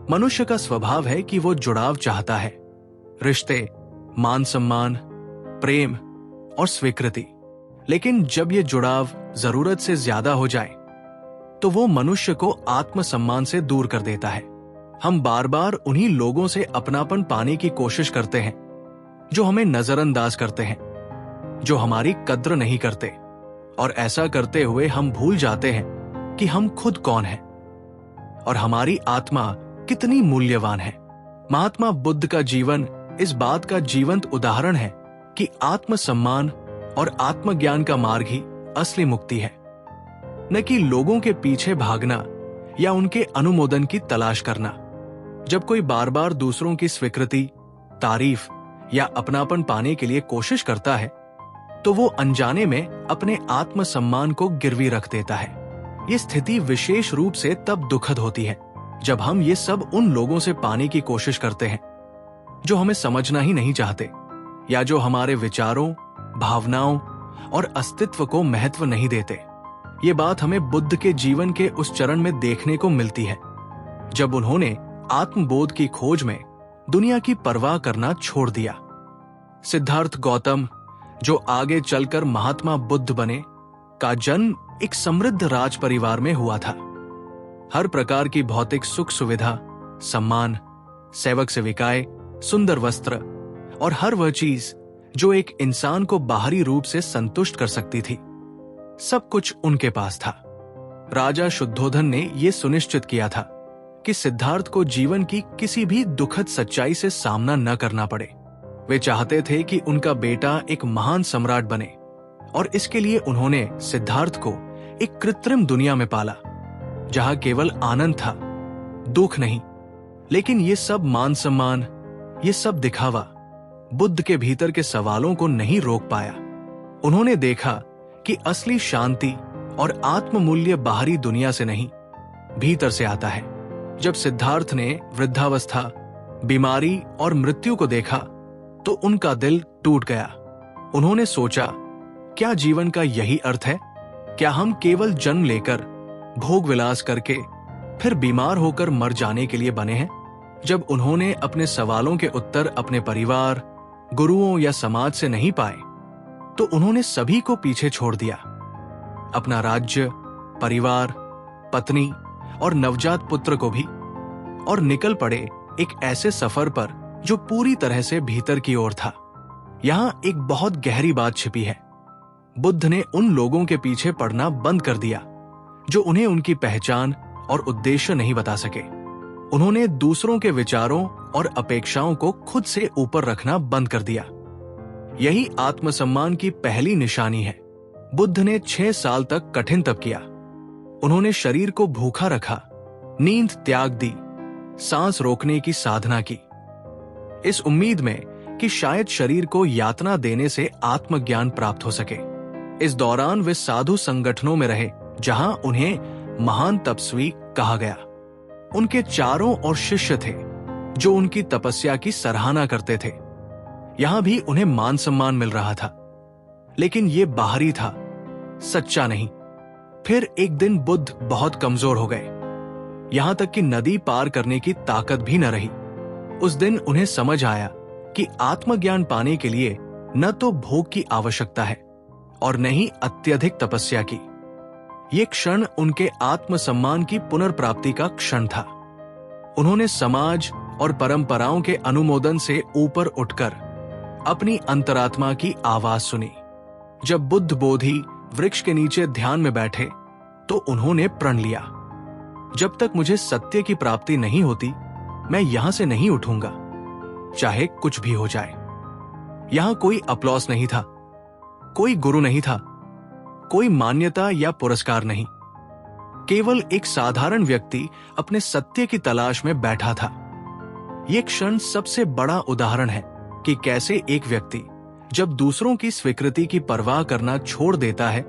मनुष्य का स्वभाव है कि वो जुड़ाव चाहता है, रिश्ते, मान सम्मान, प्रेम और स्वीकृति। लेकिन जब ये जुड़ाव जरूरत से ज्यादा हो जाए तो वो मनुष्य को आत्मसम्मान से दूर कर देता है। हम बार बार उन्हीं लोगों से अपनापन पाने की कोशिश करते हैं जो हमें नजरअंदाज करते हैं, जो हमारी कद्र नहीं करते, और ऐसा करते हुए हम भूल जाते हैं कि हम खुद कौन हैं और हमारी आत्मा कितनी मूल्यवान है। महात्मा बुद्ध का जीवन इस बात का जीवंत उदाहरण है कि आत्मसम्मान और आत्मज्ञान का मार्ग ही असली मुक्ति है, न कि लोगों के पीछे भागना या उनके अनुमोदन की तलाश करना। जब कोई बार बार दूसरों की स्वीकृति, तारीफ या अपनापन पाने के लिए कोशिश करता है तो वो अनजाने में अपने आत्मसम्मान को गिरवी रख देता है। ये स्थिति विशेष रूप से तब दुखद होती है जब हम ये सब उन लोगों से पाने की कोशिश करते हैं जो हमें समझना ही नहीं चाहते या जो हमारे विचारों, भावनाओं और अस्तित्व को महत्व नहीं देते। ये बात हमें बुद्ध के जीवन के उस चरण में देखने को मिलती है जब उन्होंने आत्मबोध की खोज में दुनिया की परवाह करना छोड़ दिया। सिद्धार्थ गौतम, जो आगे चलकर महात्मा बुद्ध बने, का जन्म एक समृद्ध राज परिवार में हुआ था। हर प्रकार की भौतिक सुख सुविधा, सम्मान, सेवक सेविकाएं, सुंदर वस्त्र और हर वह चीज जो एक इंसान को बाहरी रूप से संतुष्ट कर सकती थी, सब कुछ उनके पास था। राजा शुद्धोधन ने यह सुनिश्चित किया था कि सिद्धार्थ को जीवन की किसी भी दुखद सच्चाई से सामना न करना पड़े। वे चाहते थे कि उनका बेटा एक महान सम्राट बने और इसके लिए उन्होंने सिद्धार्थ को एक कृत्रिम दुनिया में पाला जहां केवल आनंद था, दुख नहीं। लेकिन ये सब मान सम्मान, ये सब दिखावा बुद्ध के भीतर के सवालों को नहीं रोक पाया। उन्होंने देखा कि असली शांति और आत्ममूल्य बाहरी दुनिया से नहीं, भीतर से आता है। जब सिद्धार्थ ने वृद्धावस्था, बीमारी और मृत्यु को देखा तो उनका दिल टूट गया। उन्होंने सोचा, क्या जीवन का यही अर्थ है? क्या हम केवल जन्म लेकर, भोग विलास करके, फिर बीमार होकर मर जाने के लिए बने हैं? जब उन्होंने अपने सवालों के उत्तर अपने परिवार, गुरुओं या समाज से नहीं पाए तो उन्होंने सभी को पीछे छोड़ दिया, अपना राज्य, परिवार, पत्नी और नवजात पुत्र को भी, और निकल पड़े एक ऐसे सफर पर जो पूरी तरह से भीतर की ओर था। यहां एक बहुत गहरी बात छिपी है। बुद्ध ने उन लोगों के पीछे पड़ना बंद कर दिया जो उन्हें उनकी पहचान और उद्देश्य नहीं बता सके। उन्होंने दूसरों के विचारों और अपेक्षाओं को खुद से ऊपर रखना बंद कर दिया। यही आत्मसम्मान की पहली निशानी है। बुद्ध ने 6 साल तक कठिन तप किया। उन्होंने शरीर को भूखा रखा, नींद त्याग दी, सांस रोकने की साधना की, इस उम्मीद में कि शायद शरीर को यातना देने से आत्मज्ञान प्राप्त हो सके। इस दौरान वे साधु संगठनों में रहे जहां उन्हें महान तपस्वी कहा गया। उनके चारों ओर शिष्य थे जो उनकी तपस्या की सराहना करते थे। यहां भी उन्हें मान सम्मान मिल रहा था, लेकिन ये बाहरी था, सच्चा नहीं। फिर एक दिन बुद्ध बहुत कमजोर हो गए, यहां तक कि नदी पार करने की ताकत भी न रही। उस दिन उन्हें समझ आया कि आत्मज्ञान पाने के लिए न तो भोग की आवश्यकता है और न ही अत्यधिक तपस्या की। ये क्षण उनके आत्मसम्मान की पुनर्प्राप्ति का क्षण था। उन्होंने समाज और परंपराओं के अनुमोदन से ऊपर उठकर अपनी अंतरात्मा की आवाज सुनी। जब बुद्ध बोधि वृक्ष के नीचे ध्यान में बैठे तो उन्होंने प्रण लिया, जब तक मुझे सत्य की प्राप्ति नहीं होती मैं यहां से नहीं उठूंगा, चाहे कुछ भी हो जाए। यहां कोई अपलॉस नहीं था, कोई गुरु नहीं था, कोई मान्यता या पुरस्कार नहीं। केवल एक साधारण व्यक्ति अपने सत्य की तलाश में बैठा था। यह क्षण सबसे बड़ा उदाहरण है कि कैसे एक व्यक्ति जब दूसरों की स्वीकृति की परवाह करना छोड़ देता है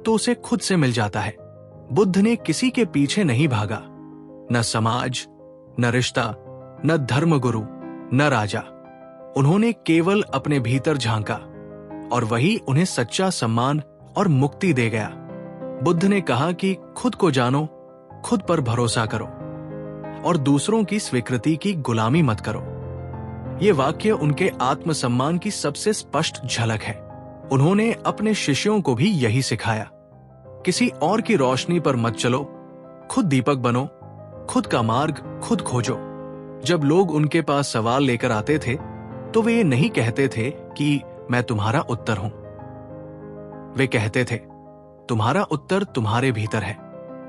तो उसे खुद से मिल जाता है। बुद्ध ने किसी के पीछे नहीं भागा, न समाज, न रिश्ता, न धर्मगुरु, न राजा। उन्होंने केवल अपने भीतर झांका और वही उन्हें सच्चा सम्मान और मुक्ति दे गया। बुद्ध ने कहा कि खुद को जानो, खुद पर भरोसा करो। और दूसरों की स्वीकृति की गुलामी मत करो। ये वाक्य उनके आत्मसम्मान की सबसे स्पष्ट झलक है। उन्होंने अपने शिष्यों को भी यही सिखाया। किसी और की रोशनी पर मत चलो, खुद दीपक बनो, खुद का मार्ग खुद खोजो। जब लोग उनके पास सवाल लेकर आते थे तो वे ये नहीं कहते थे कि मैं तुम्हारा उत्तर हूं। वे कहते थे तुम्हारा उत्तर तुम्हारे भीतर है।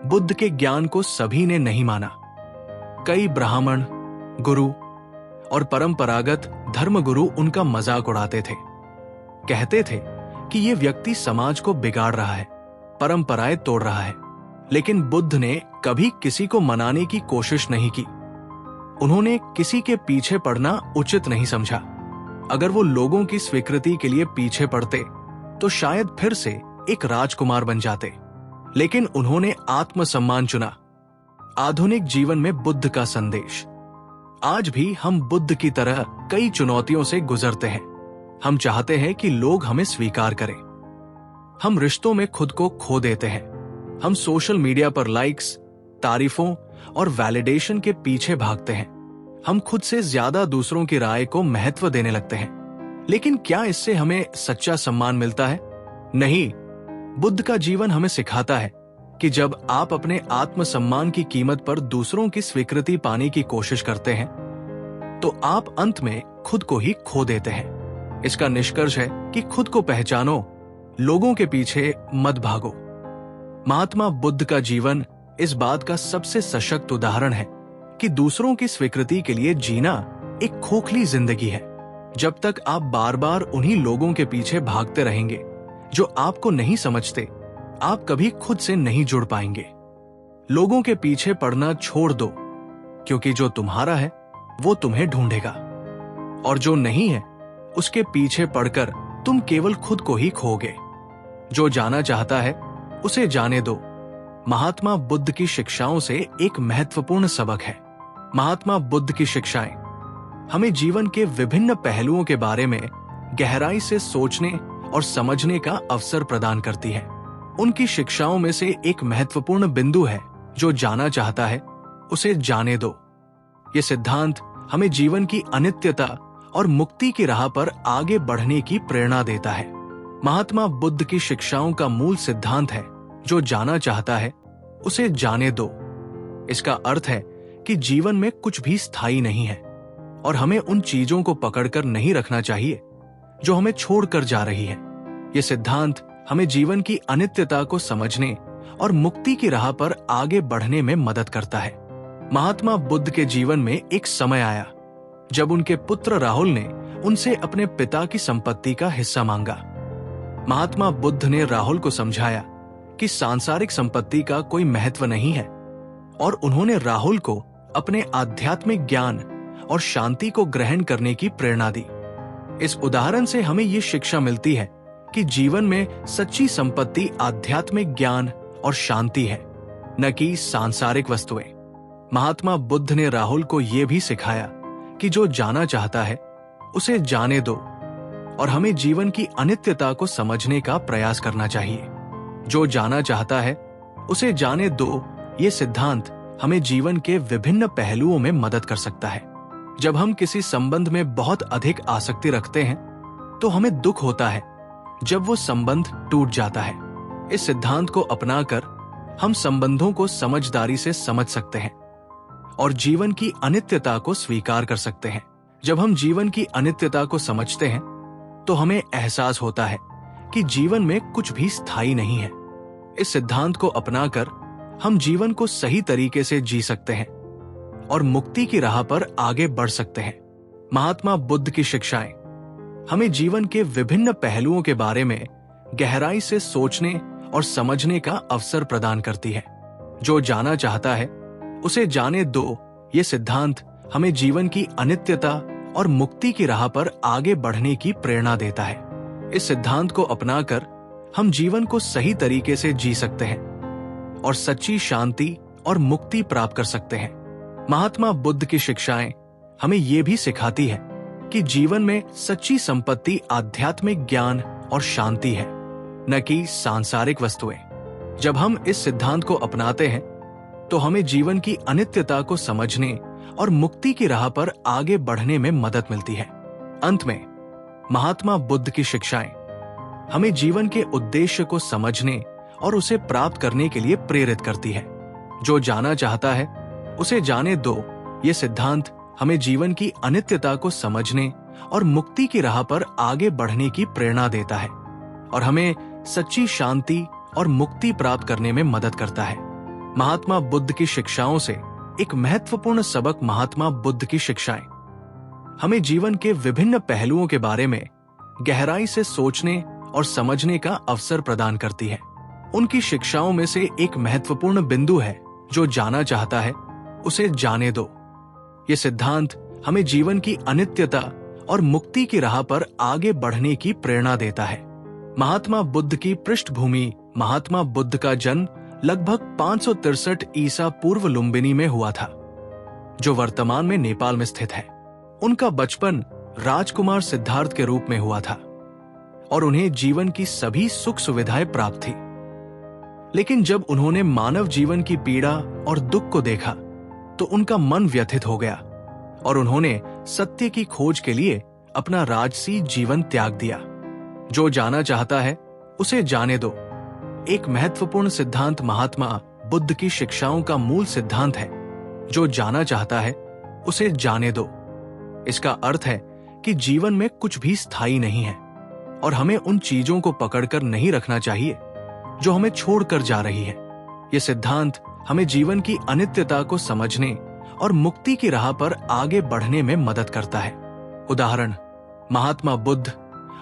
बुद्ध के ज्ञान को सभी ने नहीं माना। कई ब्राह्मण, गुरु और परंपरागत धर्मगुरु उनका मजाक उड़ाते थे। कहते थे कि ये व्यक्ति समाज को बिगाड़ रहा है, परंपराएं तोड़ रहा है। लेकिन बुद्ध ने कभी किसी को मनाने की कोशिश नहीं की। उन्होंने किसी के पीछे पड़ना उचित नहीं समझा। अगर वो लोगों की स्वीकृति के लिए पीछे पड़ते तो शायद फिर से एक राजकुमार बन जाते। लेकिन उन्होंने आत्मसम्मान चुना। आधुनिक जीवन में बुद्ध का संदेश। आज भी हम बुद्ध की तरह कई चुनौतियों से गुजरते हैं। हम चाहते हैं कि लोग हमें स्वीकार करें। हम रिश्तों में खुद को खो देते हैं। हम सोशल मीडिया पर लाइक्स, तारीफों और वैलिडेशन के पीछे भागते हैं। हम खुद से ज्यादा दूसरों की राय को महत्व देने लगते हैं। लेकिन क्या इससे हमें सच्चा सम्मान मिलता है? नहीं। बुद्ध का जीवन हमें सिखाता है कि जब आप अपने आत्मसम्मान की कीमत पर दूसरों की स्वीकृति पाने की कोशिश करते हैं तो आप अंत में खुद को ही खो देते हैं। इसका निष्कर्ष है कि खुद को पहचानो, लोगों के पीछे मत भागो। महात्मा बुद्ध का जीवन इस बात का सबसे सशक्त उदाहरण है कि दूसरों की स्वीकृति के लिए जीना एक खोखली जिंदगी है। जब तक आप बार बार उन्हीं लोगों के पीछे भागते रहेंगे जो आपको नहीं समझते, आप कभी खुद से नहीं जुड़ पाएंगे। लोगों के पीछे पड़ना छोड़ दो, क्योंकि जो तुम्हारा है वो तुम्हें ढूंढेगा, और जो नहीं है उसके पीछे पड़कर तुम केवल खुद को ही खोगे। जो जाना चाहता है उसे जाने दो। महात्मा बुद्ध की शिक्षाओं से एक महत्वपूर्ण सबक है। महात्मा बुद्ध की शिक्षाएं हमें जीवन के विभिन्न पहलुओं के बारे में गहराई से सोचने और समझने का अवसर प्रदान करती है। उनकी शिक्षाओं में से एक महत्वपूर्ण बिंदु है, जो जाना चाहता है उसे जाने दो। ये सिद्धांत हमें जीवन की अनित्यता और मुक्ति की राह पर आगे बढ़ने की प्रेरणा देता है। महात्मा बुद्ध की शिक्षाओं का मूल सिद्धांत है, जो जाना चाहता है उसे जाने दो। इसका अर्थ है कि जीवन में कुछ भी स्थायी नहीं है और हमें उन चीजों को पकड़कर नहीं रखना चाहिए जो हमें छोड़कर जा रही है। यह सिद्धांत हमें जीवन की अनित्यता को समझने और मुक्ति की राह पर आगे बढ़ने में मदद करता है। महात्मा बुद्ध के जीवन में एक समय आया जब उनके पुत्र राहुल ने उनसे अपने पिता की संपत्ति का हिस्सा मांगा। महात्मा बुद्ध ने राहुल को समझाया कि सांसारिक संपत्ति का कोई महत्व नहीं है, और उन्होंने राहुल को अपने आध्यात्मिक ज्ञान और शांति को ग्रहण करने की प्रेरणा दी। इस उदाहरण से हमें ये शिक्षा मिलती है कि जीवन में सच्ची संपत्ति आध्यात्मिक ज्ञान और शांति है, न कि सांसारिक वस्तुएं। महात्मा बुद्ध ने राहुल को यह भी सिखाया कि जो जाना चाहता है उसे जाने दो, और हमें जीवन की अनित्यता को समझने का प्रयास करना चाहिए। जो जाना चाहता है उसे जाने दो, ये सिद्धांत हमें जीवन के विभिन्न पहलुओं में मदद कर सकता है। जब हम किसी संबंध में बहुत अधिक आसक्ति रखते हैं तो हमें दुख होता है जब वो संबंध टूट जाता है। इस सिद्धांत को अपनाकर हम संबंधों को समझदारी से समझ सकते हैं और जीवन की अनित्यता को स्वीकार कर सकते हैं। जब हम जीवन की अनित्यता को समझते हैं तो हमें एहसास होता है कि जीवन में कुछ भी स्थायी नहीं है। इस सिद्धांत को अपनाकर हम जीवन को सही तरीके से जी सकते हैं और मुक्ति की राह पर आगे बढ़ सकते हैं। महात्मा बुद्ध की शिक्षाएं हमें जीवन के विभिन्न पहलुओं के बारे में गहराई से सोचने और समझने का अवसर प्रदान करती है। जो जाना चाहता है उसे जाने दो, ये सिद्धांत हमें जीवन की अनित्यता और मुक्ति की राह पर आगे बढ़ने की प्रेरणा देता है। इस सिद्धांत को अपनाकर हम जीवन को सही तरीके से जी सकते हैं और सच्ची शांति और मुक्ति प्राप्त कर सकते हैं। महात्मा बुद्ध की शिक्षाएं हमें ये भी सिखाती है कि जीवन में सच्ची संपत्ति आध्यात्मिक ज्ञान और शांति है, न कि सांसारिक वस्तुएं। जब हम इस सिद्धांत को अपनाते हैं तो हमें जीवन की अनित्यता को समझने और मुक्ति की राह पर आगे बढ़ने में मदद मिलती है। अंत में महात्मा बुद्ध की शिक्षाएं हमें जीवन के उद्देश्य को समझने और उसे प्राप्त करने के लिए प्रेरित करती है। जो जाना चाहता है उसे जाने दो, ये सिद्धांत हमें जीवन की अनित्यता को समझने और मुक्ति की राह पर आगे बढ़ने की प्रेरणा देता है और हमें सच्ची शांति और मुक्ति प्राप्त करने में मदद करता है। महात्मा बुद्ध की शिक्षाओं से एक महत्वपूर्ण सबक महात्मा बुद्ध की शिक्षाएं हमें जीवन के विभिन्न पहलुओं के बारे में गहराई से सोचने और समझने का अवसर प्रदान करती है। उनकी शिक्षाओं में से एक महत्वपूर्ण बिंदु है, जो जाना चाहता है उसे जाने दो। ये सिद्धांत हमें जीवन की अनित्यता और मुक्ति की राह पर आगे बढ़ने की प्रेरणा देता है। महात्मा बुद्ध की पृष्ठभूमि महात्मा बुद्ध का जन्म लगभग 563 ईसा पूर्व लुम्बिनी में हुआ था, जो वर्तमान में नेपाल में स्थित है। उनका बचपन राजकुमार सिद्धार्थ के रूप में हुआ था और उन्हें जीवन की सभी सुख सुविधाएं प्राप्त थी। लेकिन जब उन्होंने मानव जीवन की पीड़ा और दुख को देखा तो उनका मन व्यथित हो गया और उन्होंने सत्य की खोज के लिए अपना राजसी जीवन त्याग दिया। जो जाना चाहता है उसे जाने दो एक महत्वपूर्ण सिद्धांत महात्मा बुद्ध की शिक्षाओं का मूल सिद्धांत है। जो जाना चाहता है उसे जाने दो। इसका अर्थ है कि जीवन में कुछ भी स्थायी नहीं है और हमें उन चीजों को पकड़कर नहीं रखना चाहिए जो हमें छोड़कर जा रही है। यह सिद्धांत हमें जीवन की अनित्यता को समझने और मुक्ति की राह पर आगे बढ़ने में मदद करता है। उदाहरण, महात्मा बुद्ध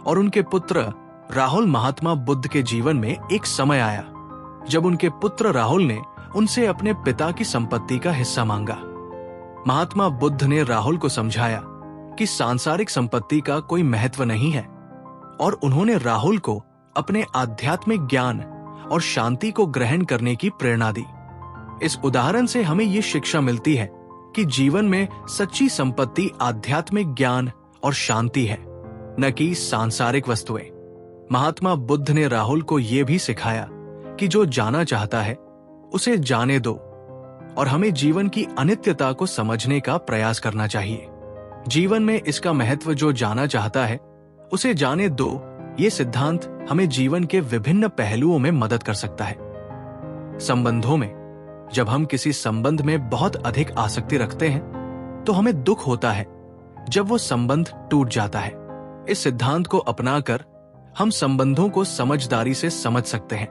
और उनके पुत्र राहुल। महात्मा बुद्ध के जीवन में एक समय आया जब उनके पुत्र राहुल ने उनसे अपने पिता की संपत्ति का हिस्सा मांगा। महात्मा बुद्ध ने राहुल को समझाया कि सांसारिक संपत्ति का कोई महत्व नहीं है और उन्होंने राहुल को अपने आध्यात्मिक ज्ञान और शांति को ग्रहण करने की प्रेरणा दी। इस उदाहरण से हमें ये शिक्षा मिलती है कि जीवन में सच्ची संपत्ति आध्यात्मिक ज्ञान और शांति है, न कि सांसारिक वस्तुएं। महात्मा बुद्ध ने राहुल को यह भी सिखाया कि जो जाना चाहता है उसे जाने दो और हमें जीवन की अनित्यता को समझने का प्रयास करना चाहिए। जीवन में इसका महत्व जो जाना चाहता है उसे जाने दो, ये सिद्धांत हमें जीवन के विभिन्न पहलुओं में मदद कर सकता है। संबंधों में जब हम किसी संबंध में बहुत अधिक आसक्ति रखते हैं तो हमें दुख होता है जब वो संबंध टूट जाता है। इस सिद्धांत को अपनाकर हम संबंधों को समझदारी से समझ सकते हैं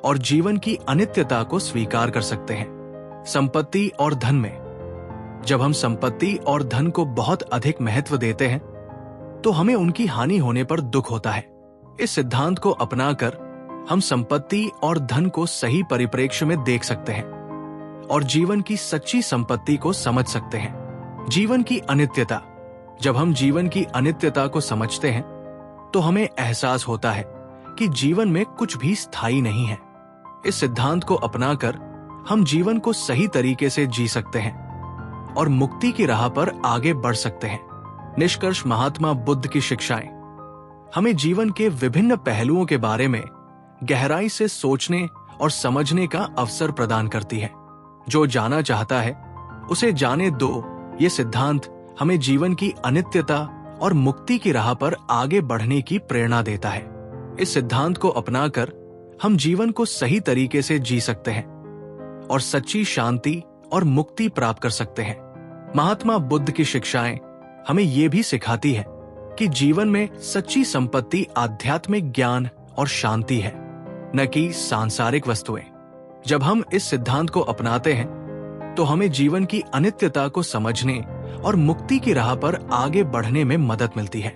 और जीवन की अनित्यता को स्वीकार कर सकते हैं। संपत्ति और धन में जब हम संपत्ति और धन को बहुत अधिक महत्व देते हैं तो हमें उनकी हानि होने पर दुख होता है। इस सिद्धांत को अपनाकर हम संपत्ति और धन को सही परिप्रेक्ष्य में देख सकते हैं और जीवन की सच्ची संपत्ति को समझ सकते हैं। जीवन की अनित्यता, जब हम जीवन की अनित्यता को समझते हैं तो हमें एहसास होता है कि जीवन में कुछ भी स्थायी नहीं है। इस सिद्धांत को अपनाकर हम जीवन को सही तरीके से जी सकते हैं और मुक्ति की राह पर आगे बढ़ सकते हैं। निष्कर्ष, महात्मा बुद्ध की शिक्षाएं हमें जीवन के विभिन्न पहलुओं के बारे में गहराई से सोचने और समझने का अवसर प्रदान करती है। जो जाना चाहता है उसे जाने दो, ये सिद्धांत हमें जीवन की अनित्यता और मुक्ति की राह पर आगे बढ़ने की प्रेरणा देता है। इस सिद्धांत को अपनाकर हम जीवन को सही तरीके से जी सकते हैं और सच्ची शांति और मुक्ति प्राप्त कर सकते हैं। महात्मा बुद्ध की शिक्षाएं हमें ये भी सिखाती है कि जीवन में सच्ची संपत्ति आध्यात्मिक ज्ञान और शांति है, न कि सांसारिक वस्तुएं। जब हम इस सिद्धांत को अपनाते हैं तो हमें जीवन की अनित्यता को समझने और मुक्ति की राह पर आगे बढ़ने में मदद मिलती है।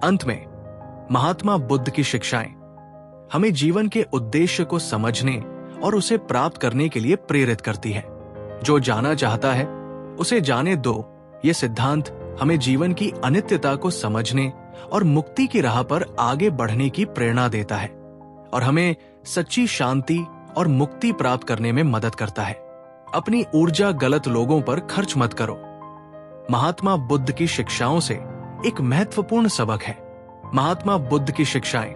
अंत में, महात्मा बुद्ध की शिक्षाएं हमें जीवन के उद्देश्य को समझने और उसे प्राप्त करने के लिए प्रेरित करती है। जो जाना चाहता है उसे जाने दो, ये सिद्धांत हमें जीवन की अनित्यता को समझने और मुक्ति की राह पर आगे बढ़ने की प्रेरणा देता है और हमें सच्ची शांति और मुक्ति प्राप्त करने में मदद करता है। अपनी ऊर्जा गलत लोगों पर खर्च मत करो। महात्मा बुद्ध की शिक्षाओं से एक महत्वपूर्ण सबक है। महात्मा बुद्ध की शिक्षाएं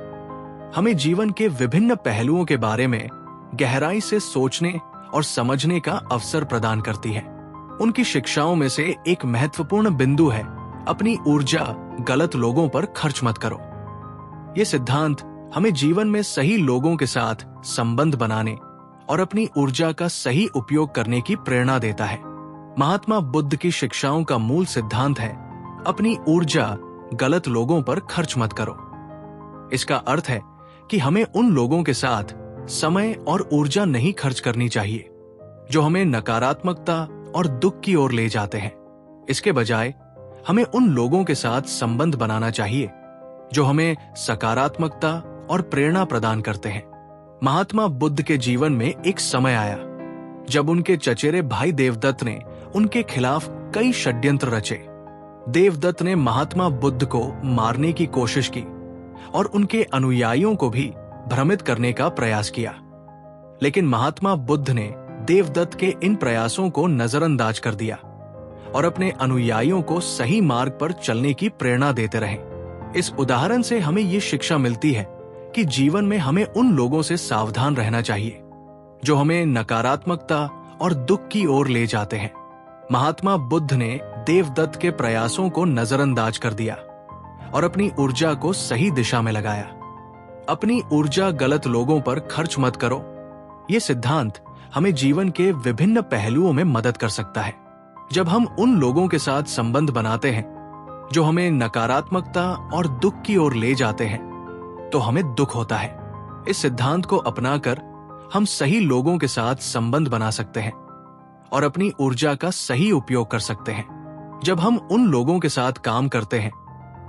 हमें जीवन के विभिन्न पहलुओं के बारे में गहराई से सोचने और समझने का अवसर प्रदान करती है। उनकी शिक्षाओं में से एक महत्वपूर्ण बिंदु है, अपनी ऊर्जा गलत लोगों पर खर्च मत करो। ये सिद्धांत हमें जीवन में सही लोगों के साथ संबंध बनाने और अपनी ऊर्जा का सही उपयोग करने की प्रेरणा देता है। महात्मा बुद्ध की शिक्षाओं का मूल सिद्धांत है, अपनी ऊर्जा गलत लोगों पर खर्च मत करो। इसका अर्थ है कि हमें उन लोगों के साथ समय और ऊर्जा नहीं खर्च करनी चाहिए जो हमें नकारात्मकता और दुख की ओर ले जाते हैं। इसके बजाय हमें उन लोगों के साथ संबंध बनाना चाहिए जो हमें सकारात्मकता और प्रेरणा प्रदान करते हैं। महात्मा बुद्ध के जीवन में एक समय आया जब उनके चचेरे भाई देवदत्त ने उनके खिलाफ कई षड्यंत्र रचे। देवदत्त ने महात्मा बुद्ध को मारने की कोशिश की और उनके अनुयायियों को भी भ्रमित करने का प्रयास किया, लेकिन महात्मा बुद्ध ने देवदत्त के इन प्रयासों को नजरअंदाज कर दिया और अपने अनुयायियों को सही मार्ग पर चलने की प्रेरणा देते रहे। इस उदाहरण से हमें ये शिक्षा मिलती है कि जीवन में हमें उन लोगों से सावधान रहना चाहिए जो हमें नकारात्मकता और दुख की ओर ले जाते हैं। महात्मा बुद्ध ने देवदत्त के प्रयासों को नजरअंदाज कर दिया और अपनी ऊर्जा को सही दिशा में लगाया। अपनी ऊर्जा गलत लोगों पर खर्च मत करो। ये सिद्धांत हमें जीवन के विभिन्न पहलुओं में मदद कर सकता है। जब हम उन लोगों के साथ संबंध बनाते हैं जो हमें नकारात्मकता और दुख की ओर ले जाते हैं, तो हमें दुख होता है। इस सिद्धांत को अपनाकर हम सही लोगों के साथ संबंध बना सकते हैं और अपनी ऊर्जा का सही उपयोग कर सकते हैं। जब हम उन लोगों के साथ काम करते हैं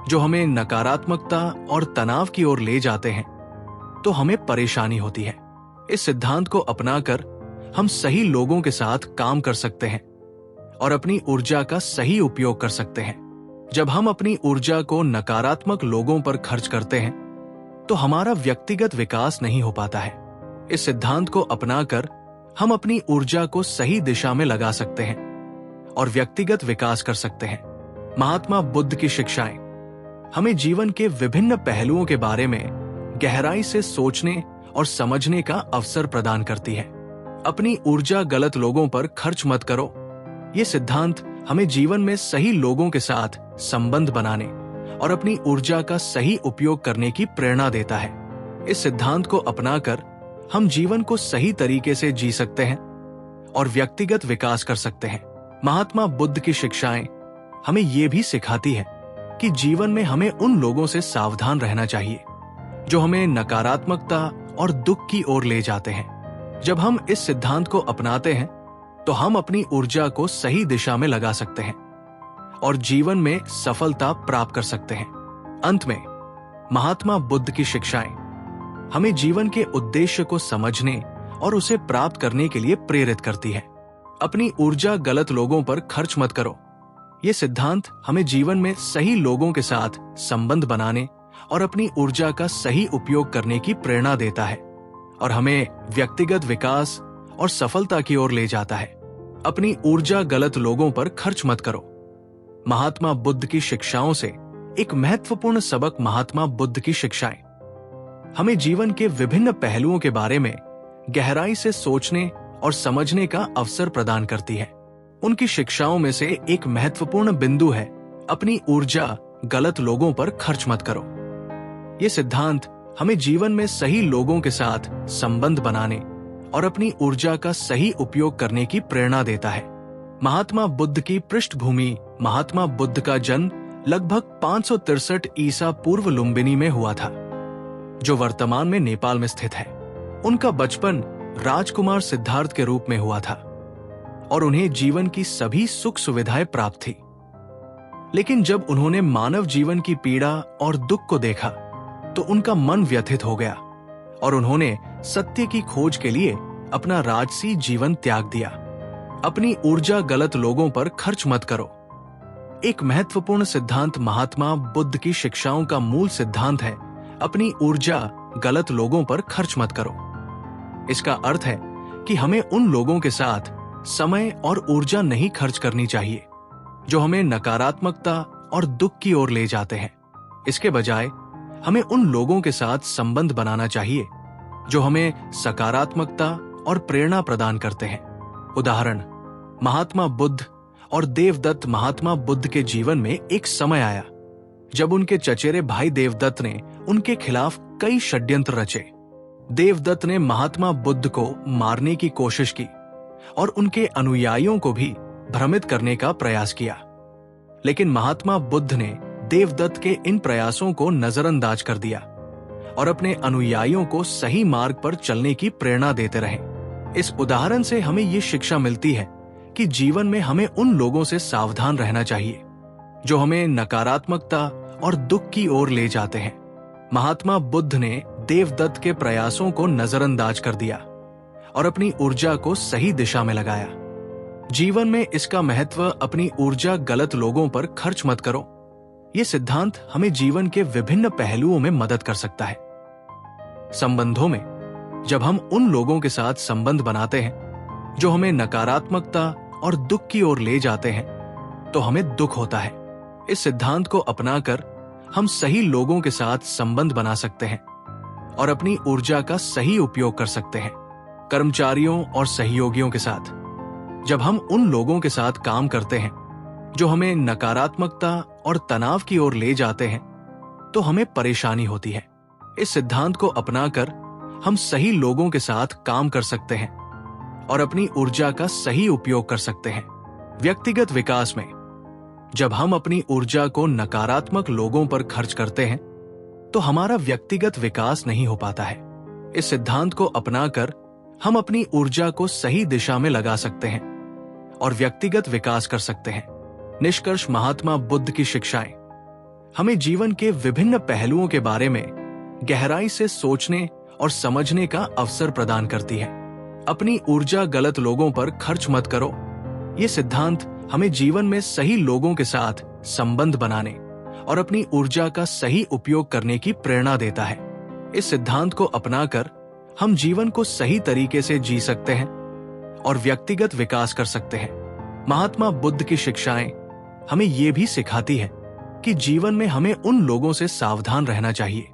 जो हमें नकारात्मकता और तनाव की ओर ले जाते हैं, तो हमें परेशानी होती है। इस सिद्धांत को अपनाकर हम सही लोगों के साथ काम कर सकते हैं और अपनी ऊर्जा का सही उपयोग कर सकते हैं। जब हम अपनी ऊर्जा को नकारात्मक लोगों पर खर्च करते हैं, तो हमारा व्यक्तिगत विकास नहीं हो पाता है। इस सिद्धांत को अपनाकर हम अपनी ऊर्जा को सही दिशा में लगा सकते हैं और व्यक्तिगत विकास कर सकते हैं। महात्मा बुद्ध की शिक्षाएं हमें जीवन के विभिन्न पहलुओं के बारे में गहराई से सोचने और समझने का अवसर प्रदान करती है। अपनी ऊर्जा गलत लोगों पर खर्च मत करो। ये सिद्धांत हमें जीवन में सही लोगों के साथ संबंध बनाने और अपनी ऊर्जा का सही उपयोग करने की प्रेरणा देता है। इस सिद्धांत को अपनाकर हम जीवन को सही तरीके से जी सकते हैं और व्यक्तिगत विकास कर सकते हैं। महात्मा बुद्ध की शिक्षाएं हमें ये भी सिखाती है कि जीवन में हमें उन लोगों से सावधान रहना चाहिए जो हमें नकारात्मकता और दुख की ओर ले जाते हैं। जब हम इस सिद्धांत को अपनाते हैं, तो हम अपनी ऊर्जा को सही दिशा में लगा सकते हैं और जीवन में सफलता प्राप्त कर सकते हैं। अंत में महात्मा बुद्ध की शिक्षाएं हमें जीवन के उद्देश्य को समझने और उसे प्राप्त करने के लिए प्रेरित करती है। अपनी ऊर्जा गलत लोगों पर खर्च मत करो। ये सिद्धांत हमें जीवन में सही लोगों के साथ संबंध बनाने और अपनी ऊर्जा का सही उपयोग करने की प्रेरणा देता है और हमें व्यक्तिगत विकास और सफलता की ओर ले जाता है। अपनी ऊर्जा गलत लोगों पर खर्च मत करो। महात्मा बुद्ध की शिक्षाओं से एक महत्वपूर्ण सबक। महात्मा बुद्ध की शिक्षाएं हमें जीवन के विभिन्न पहलुओं के बारे में गहराई से सोचने और समझने का अवसर प्रदान करती है। उनकी शिक्षाओं में से एक महत्वपूर्ण बिंदु है, अपनी ऊर्जा गलत लोगों पर खर्च मत करो। ये सिद्धांत हमें जीवन में सही लोगों के साथ संबंध बनाने और अपनी ऊर्जा का सही उपयोग करने की प्रेरणा देता है। महात्मा बुद्ध की पृष्ठभूमि। महात्मा बुद्ध का जन्म लगभग 563 ईसा पूर्व लुम्बिनी में हुआ था, जो वर्तमान में नेपाल में स्थित है। उनका बचपन राजकुमार सिद्धार्थ के रूप में हुआ था और उन्हें जीवन की सभी सुख सुविधाएं प्राप्त थी। लेकिन जब उन्होंने मानव जीवन की पीड़ा और दुख को देखा, तो उनका मन व्यथित हो गया और उन्होंने सत्य की खोज के लिए अपना राजसी जीवन त्याग दिया। अपनी ऊर्जा गलत लोगों पर खर्च मत करो। एक महत्वपूर्ण सिद्धांत। महात्मा बुद्ध की शिक्षाओं का मूल सिद्धांत है, अपनी ऊर्जा गलत लोगों पर खर्च मत करो। इसका अर्थ है कि हमें उन लोगों के साथ समय और ऊर्जा नहीं खर्च करनी चाहिए जो हमें नकारात्मकता और दुख की ओर ले जाते हैं। इसके बजाय हमें उन लोगों के साथ संबंध बनाना चाहिए जो हमें सकारात्मकता और प्रेरणा प्रदान करते हैं। उदाहरण, महात्मा बुद्ध और देवदत्त। महात्मा बुद्ध के जीवन में एक समय आया जब उनके चचेरे भाई देवदत्त ने उनके खिलाफ कई षड्यंत्र रचे। देवदत्त ने महात्मा बुद्ध को मारने की कोशिश की और उनके अनुयायियों को भी भ्रमित करने का प्रयास किया, लेकिन महात्मा बुद्ध ने देवदत्त के इन प्रयासों को नजरअंदाज कर दिया और अपने अनुयायियों को सही मार्ग पर चलने की प्रेरणा देते रहे। इस उदाहरण से हमें ये शिक्षा मिलती है कि जीवन में हमें उन लोगों से सावधान रहना चाहिए जो हमें नकारात्मकता और दुख की ओर ले जाते हैं। महात्मा बुद्ध ने देवदत्त के प्रयासों को नजरअंदाज कर दिया और अपनी ऊर्जा को सही दिशा में लगाया। जीवन में इसका महत्व, अपनी ऊर्जा गलत लोगों पर खर्च मत करो। ये सिद्धांत हमें जीवन के विभिन्न पहलुओं में मदद कर सकता है। संबंधों में, जब हम उन लोगों के साथ संबंध बनाते हैं जो हमें नकारात्मकता और दुख की ओर ले जाते हैं, तो हमें दुख होता है। इस सिद्धांत को अपनाकर हम सही लोगों के साथ संबंध बना सकते हैं और अपनी ऊर्जा का सही उपयोग कर सकते हैं। कर्मचारियों और सहयोगियों के साथ, जब हम उन लोगों के साथ काम करते हैं जो हमें नकारात्मकता और तनाव की ओर ले जाते हैं, तो हमें परेशानी होती है। इस सिद्धांत को अपनाकर हम सही लोगों के साथ काम कर सकते हैं और अपनी ऊर्जा का सही उपयोग कर सकते हैं। व्यक्तिगत विकास में, जब हम अपनी ऊर्जा को नकारात्मक लोगों पर खर्च करते हैं, तो हमारा व्यक्तिगत विकास नहीं हो पाता है। इस सिद्धांत को अपनाकर हम अपनी ऊर्जा को सही दिशा में लगा सकते हैं और व्यक्तिगत विकास कर सकते हैं। निष्कर्ष, महात्मा बुद्ध की शिक्षाएं हमें जीवन के विभिन्न पहलुओं के बारे में गहराई से सोचने और समझने का अवसर प्रदान करती है। अपनी ऊर्जा गलत लोगों पर खर्च मत करो। ये सिद्धांत हमें जीवन में सही लोगों के साथ संबंध बनाने और अपनी ऊर्जा का सही उपयोग करने की प्रेरणा देता है। इस सिद्धांत को अपनाकर हम जीवन को सही तरीके से जी सकते हैं और व्यक्तिगत विकास कर सकते हैं। महात्मा बुद्ध की शिक्षाएं हमें ये भी सिखाती है कि जीवन में हमें उन लोगों से सावधान रहना चाहिए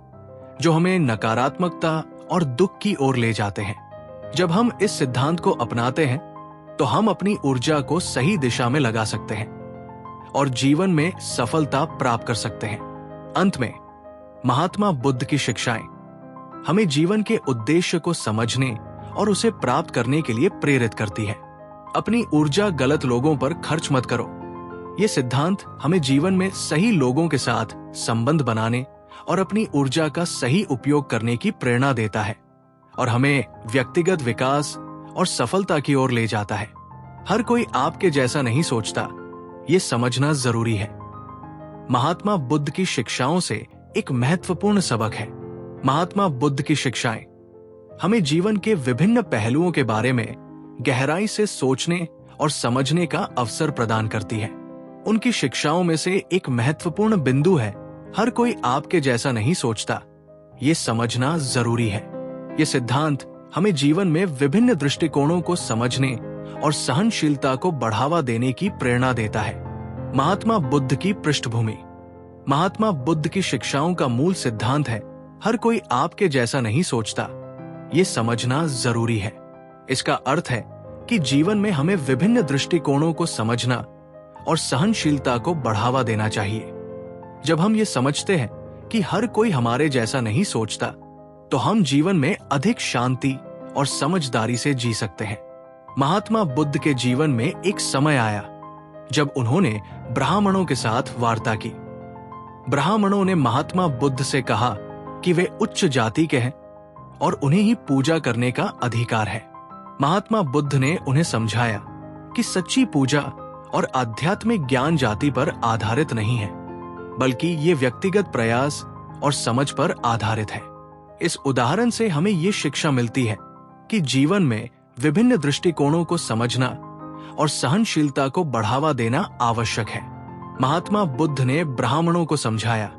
जो हमें नकारात्मकता और दुख की ओर ले जाते हैं। जब हम इस सिद्धांत को अपनाते हैं, तो हम अपनी ऊर्जा को सही दिशा में लगा सकते हैं और जीवन में सफलता प्राप्त कर सकते हैं। अंत में, महात्मा बुद्ध की शिक्षाएं हमें जीवन के उद्देश्य को समझने और उसे प्राप्त करने के लिए प्रेरित करती है। अपनी ऊर्जा गलत लोगों पर खर्च मत करो। ये सिद्धांत हमें जीवन में सही लोगों के साथ संबंध बनाने और अपनी ऊर्जा का सही उपयोग करने की प्रेरणा देता है और हमें व्यक्तिगत विकास और सफलता की ओर ले जाता है। हर कोई आपके जैसा नहीं सोचता, ये समझना जरूरी है। महात्मा बुद्ध की शिक्षाओं से एक महत्वपूर्ण सबक है। महात्मा बुद्ध की शिक्षाएं हमें जीवन के विभिन्न पहलुओं के बारे में गहराई से सोचने और समझने का अवसर प्रदान करती है। उनकी शिक्षाओं में से एक महत्वपूर्ण बिंदु है, हर कोई आपके जैसा नहीं सोचता। ये समझना जरूरी है। ये सिद्धांत हमें जीवन में विभिन्न दृष्टिकोणों को समझने और सहनशीलता को बढ़ावा देने की प्रेरणा देता है। महात्मा बुद्ध की पृष्ठभूमि। महात्मा बुद्ध की शिक्षाओं का मूल सिद्धांत है, हर कोई आपके जैसा नहीं सोचता। ये समझना जरूरी है। इसका अर्थ है कि जीवन में हमें विभिन्न दृष्टिकोणों को समझना और सहनशीलता को बढ़ावा देना चाहिए। जब हम ये समझते हैं कि हर कोई हमारे जैसा नहीं सोचता, तो हम जीवन में अधिक शांति और समझदारी से जी सकते हैं। महात्मा बुद्ध के जीवन में एक समय आया जब उन्होंने ब्राह्मणों के साथ वार्ता की। ब्राह्मणों ने महात्मा बुद्ध से कहा कि वे उच्च जाति के हैं और उन्हें ही पूजा करने का अधिकार है। महात्मा बुद्ध ने उन्हें समझाया कि सच्ची पूजा और आध्यात्मिक ज्ञान जाति पर आधारित नहीं है, बल्कि ये व्यक्तिगत प्रयास और समझ पर आधारित है। इस उदाहरण से हमें ये शिक्षा मिलती है कि जीवन में विभिन्न दृष्टिकोणों को समझना और सहनशीलता को बढ़ावा देना आवश्यक है। महात्मा बुद्ध ने ब्राह्मणों को समझाया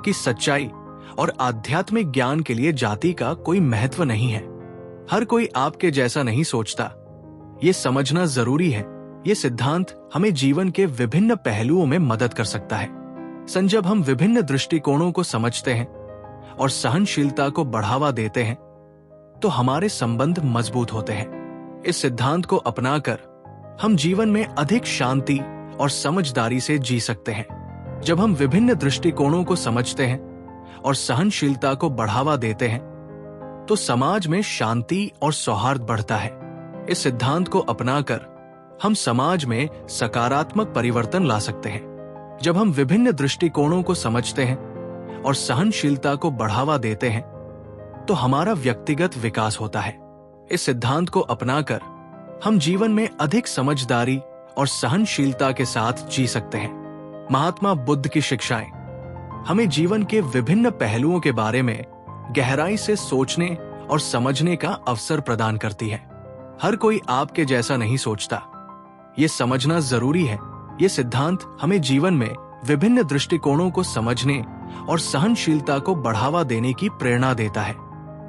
कि सच्चाई और आध्यात्मिक ज्ञान के लिए जाति का कोई महत्व नहीं है। हर कोई आपके जैसा नहीं सोचता। ये समझना जरूरी है। ये सिद्धांत हमें जीवन के विभिन्न पहलुओं में मदद कर सकता है। जब हम विभिन्न दृष्टिकोणों को समझते हैं और सहनशीलता को बढ़ावा देते हैं, तो हमारे संबंध मजबूत होते हैं इस सिद्धांत को अपनाकर हम जीवन में अधिक शांति और समझदारी से जी सकते हैं। जब हम विभिन्न दृष्टिकोणों को समझते हैं और सहनशीलता को बढ़ावा देते हैं, तो समाज में शांति और सौहार्द बढ़ता है। इस सिद्धांत को अपनाकर हम समाज में सकारात्मक परिवर्तन ला सकते हैं। जब हम विभिन्न दृष्टिकोणों को समझते हैं और सहनशीलता को बढ़ावा देते हैं, तो हमारा व्यक्तिगत विकास होता है। इस सिद्धांत को अपनाकर हम जीवन में अधिक समझदारी और सहनशीलता के साथ जी सकते हैं। महात्मा बुद्ध की शिक्षाएं हमें जीवन के विभिन्न पहलुओं के बारे में गहराई से सोचने और समझने का अवसर प्रदान करती है। हर कोई आपके जैसा नहीं सोचता, ये समझना जरूरी है। ये सिद्धांत हमें जीवन में विभिन्न दृष्टिकोणों को समझने और सहनशीलता को बढ़ावा देने की प्रेरणा देता है।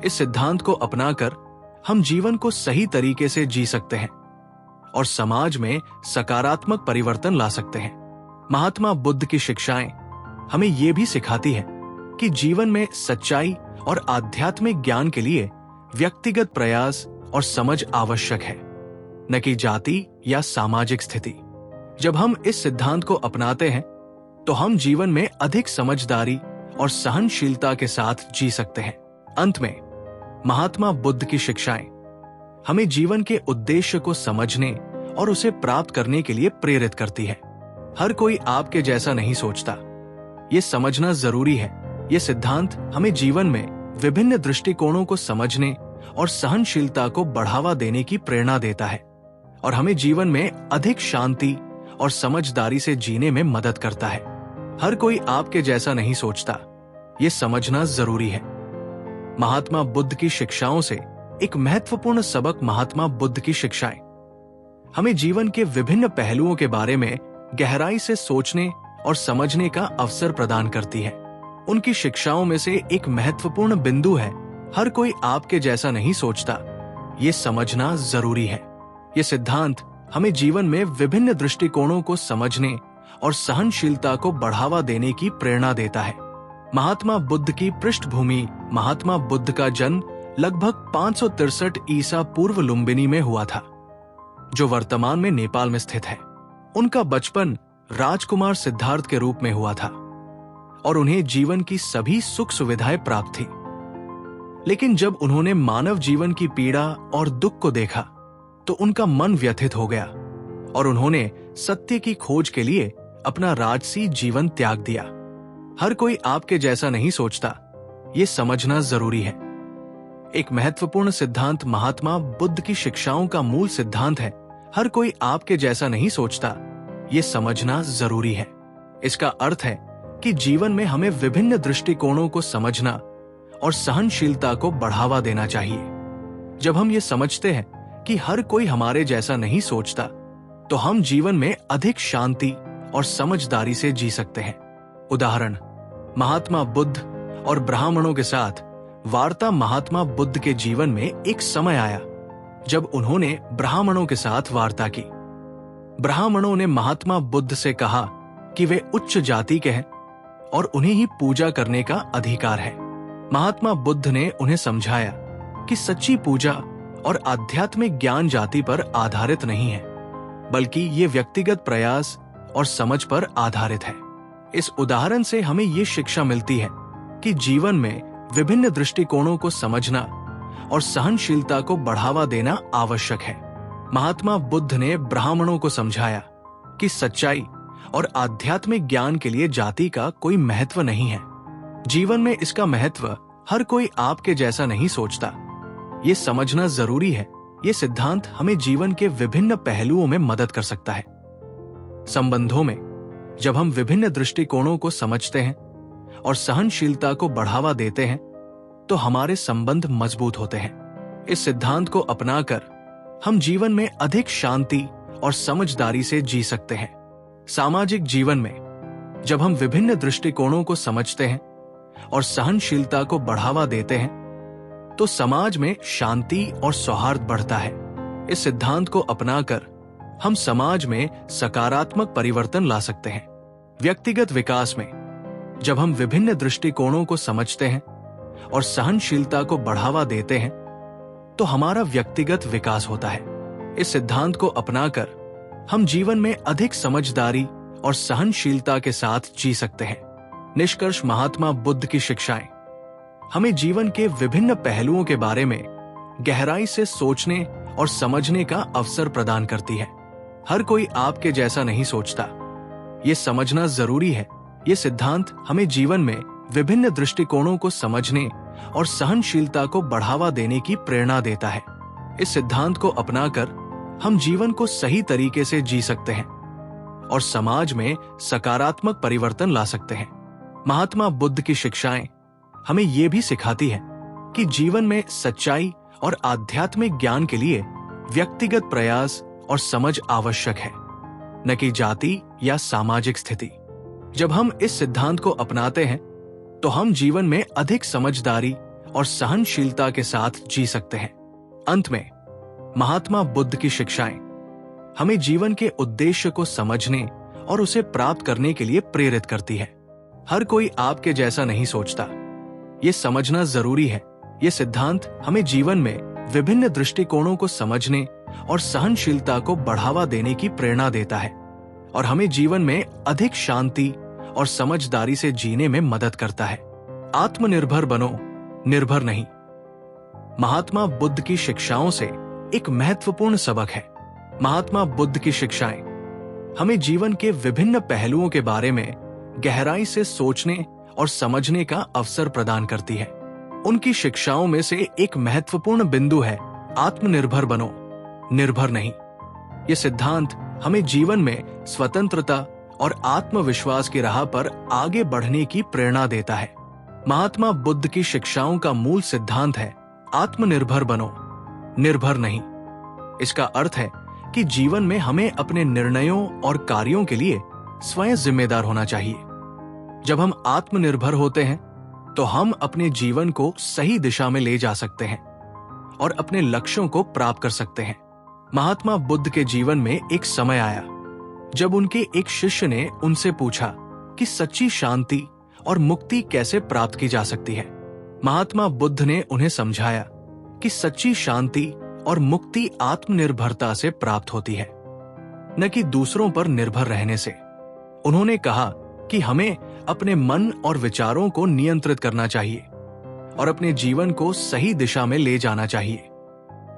इस सिद्धांत को अपनाकर हम जीवन को सही तरीके से जी सकते हैं और समाज में सकारात्मक परिवर्तन ला सकते हैं। महात्मा बुद्ध की शिक्षाएं हमें ये भी सिखाती है कि जीवन में सच्चाई और आध्यात्मिक ज्ञान के लिए व्यक्तिगत प्रयास और समझ आवश्यक है, न कि जाति या सामाजिक स्थिति। जब हम इस सिद्धांत को अपनाते हैं, तो हम जीवन में अधिक समझदारी और सहनशीलता के साथ जी सकते हैं। अंत में महात्मा बुद्ध की शिक्षाएं हमें जीवन के उद्देश्य को समझने और उसे प्राप्त करने के लिए प्रेरित करती है। हर कोई आपके जैसा नहीं सोचता, ये समझना जरूरी है। ये सिद्धांत हमें जीवन में विभिन्न दृष्टिकोणों को समझने और सहनशीलता को बढ़ावा देने की प्रेरणा देता है और हमें जीवन में अधिक शांति और समझदारी से जीने में मदद करता है। हर कोई आपके जैसा नहीं सोचता, ये समझना जरूरी है। महात्मा बुद्ध की शिक्षाओं से एक महत्वपूर्ण सबक। महात्मा बुद्ध की शिक्षाएं हमें जीवन के विभिन्न पहलुओं के बारे में गहराई से सोचने और समझने का अवसर प्रदान करती है। उनकी शिक्षाओं में से एक महत्वपूर्ण बिंदु है, हर कोई आपके जैसा नहीं सोचता, ये समझना जरूरी है। ये सिद्धांत हमें जीवन में विभिन्न दृष्टिकोणों को समझने और सहनशीलता को बढ़ावा देने की प्रेरणा देता है। महात्मा बुद्ध की पृष्ठभूमि। महात्मा बुद्ध का जन्म लगभग 563 ईसा पूर्व लुम्बिनी में हुआ था, जो वर्तमान में नेपाल में स्थित है। उनका बचपन राजकुमार सिद्धार्थ के रूप में हुआ था और उन्हें जीवन की सभी सुख सुविधाएं प्राप्त थी। लेकिन जब उन्होंने मानव जीवन की पीड़ा और दुख को देखा, तो उनका मन व्यथित हो गया और उन्होंने सत्य की खोज के लिए अपना राजसी जीवन त्याग दिया। हर कोई आपके जैसा नहीं सोचता, ये समझना जरूरी है। एक महत्वपूर्ण सिद्धांत। महात्मा बुद्ध की शिक्षाओं का मूल सिद्धांत है, हर कोई आपके जैसा नहीं सोचता, ये समझना जरूरी है। इसका अर्थ है कि जीवन में हमें विभिन्न दृष्टिकोणों को समझना और सहनशीलता को बढ़ावा देना चाहिए। जब हम ये समझते हैं कि हर कोई हमारे जैसा नहीं सोचता, तो हम जीवन में अधिक शांति और समझदारी से जी सकते हैं। उदाहरण, महात्मा बुद्ध और ब्राह्मणों के साथ वार्ता। महात्मा बुद्ध के जीवन में एक समय आया जब उन्होंने ब्राह्मणों के साथ वार्ता की। ब्राह्मणों ने महात्मा बुद्ध से कहा कि वे उच्च जाति के हैं और उन्हें ही पूजा करने का अधिकार है। महात्मा बुद्ध ने उन्हें समझाया कि सच्ची पूजा और आध्यात्मिक ज्ञान जाति पर आधारित नहीं है, बल्कि ये व्यक्तिगत प्रयास और समझ पर आधारित है। इस उदाहरण से हमें ये शिक्षा मिलती है कि जीवन में विभिन्न दृष्टिकोणों को समझना और सहनशीलता को बढ़ावा देना आवश्यक है। महात्मा बुद्ध ने ब्राह्मणों को समझाया कि सच्चाई और आध्यात्मिक ज्ञान के लिए जाति का कोई महत्व नहीं है। जीवन में इसका महत्व हर कोई आपके जैसा नहीं सोचता, ये समझना जरूरी है। ये सिद्धांत हमें जीवन के विभिन्न पहलुओं में मदद कर सकता है। संबंधों में जब हम विभिन्न दृष्टिकोणों को समझते हैं और सहनशीलता को बढ़ावा देते हैं, तो हमारे संबंध मजबूत होते हैं। इस सिद्धांत को अपनाकर हम जीवन में अधिक शांति और समझदारी से जी सकते हैं। सामाजिक जीवन में जब हम विभिन्न दृष्टिकोणों को समझते हैं और सहनशीलता को बढ़ावा देते हैं, तो समाज में शांति और सौहार्द बढ़ता है। इस सिद्धांत को अपनाकर हम समाज में सकारात्मक परिवर्तन ला सकते हैं। व्यक्तिगत विकास में जब हम विभिन्न दृष्टिकोणों को समझते हैं और सहनशीलता को बढ़ावा देते हैं, तो हमारा व्यक्तिगत विकास होता है। इस सिद्धांत को अपनाकर हम जीवन में अधिक समझदारी और सहनशीलता के साथ जी सकते हैं। निष्कर्ष, महात्मा बुद्ध की शिक्षाएं हमें जीवन के विभिन्न पहलुओं के बारे में गहराई से सोचने और समझने का अवसर प्रदान करती है। हर कोई आपके जैसा नहीं सोचता, ये समझना जरूरी है। ये सिद्धांत हमें जीवन में विभिन्न दृष्टिकोणों को समझने और सहनशीलता को बढ़ावा देने की प्रेरणा देता है। इस सिद्धांत को अपनाकर हम जीवन को सही तरीके से जी सकते हैं और समाज में सकारात्मक परिवर्तन ला सकते हैं। महात्मा बुद्ध की शिक्षाएं हमें ये भी सिखाती है कि जीवन में सच्चाई और आध्यात्मिक ज्ञान के लिए व्यक्तिगत प्रयास और समझ आवश्यक है, न कि जाति या सामाजिक स्थिति। जब हम इस सिद्धांत को अपनाते हैं तो हम जीवन में अधिक समझदारी और सहनशीलता के साथ जी सकते हैं। अंत में, महात्मा बुद्ध की शिक्षाएं हमें जीवन के उद्देश्य को समझने और उसे प्राप्त करने के लिए प्रेरित करती है। हर कोई आपके जैसा नहीं सोचता, ये समझना जरूरी है। ये सिद्धांत हमें जीवन में विभिन्न दृष्टिकोणों को समझने और सहनशीलता को बढ़ावा देने की प्रेरणा देता है और हमें जीवन में अधिक शांति और समझदारी से जीने में मदद करता है। आत्मनिर्भर बनो, निर्भर नहीं। महात्मा बुद्ध की शिक्षाओं से एक महत्वपूर्ण सबक है। महात्मा बुद्ध की शिक्षाएं हमें जीवन के विभिन्न पहलुओं के बारे में गहराई से सोचने और समझने का अवसर प्रदान करती है। उनकी शिक्षाओं में से एक महत्वपूर्ण बिंदु है आत्मनिर्भर बनो, निर्भर नहीं। ये सिद्धांत हमें जीवन में स्वतंत्रता और आत्मविश्वास की राह पर आगे बढ़ने की प्रेरणा देता है। महात्मा बुद्ध की शिक्षाओं का मूल सिद्धांत है आत्मनिर्भर बनो, निर्भर नहीं। इसका अर्थ है कि जीवन में हमें अपने निर्णयों और कार्यों के लिए स्वयं जिम्मेदार होना चाहिए। जब हम आत्मनिर्भर होते हैं तो हम अपने जीवन को सही दिशा में ले जा सकते हैं और अपने लक्ष्यों को प्राप्त कर सकते हैं। महात्मा बुद्ध के जीवन में एक समय आया जब उनके एक शिष्य ने उनसे पूछा कि सच्ची शांति और मुक्ति कैसे प्राप्त की जा सकती है। महात्मा बुद्ध ने उन्हें समझाया कि सच्ची शांति और मुक्ति आत्मनिर्भरता से प्राप्त होती है, न कि दूसरों पर निर्भर रहने से। उन्होंने कहा कि हमें अपने मन और विचारों को नियंत्रित करना चाहिए और अपने जीवन को सही दिशा में ले जाना चाहिए।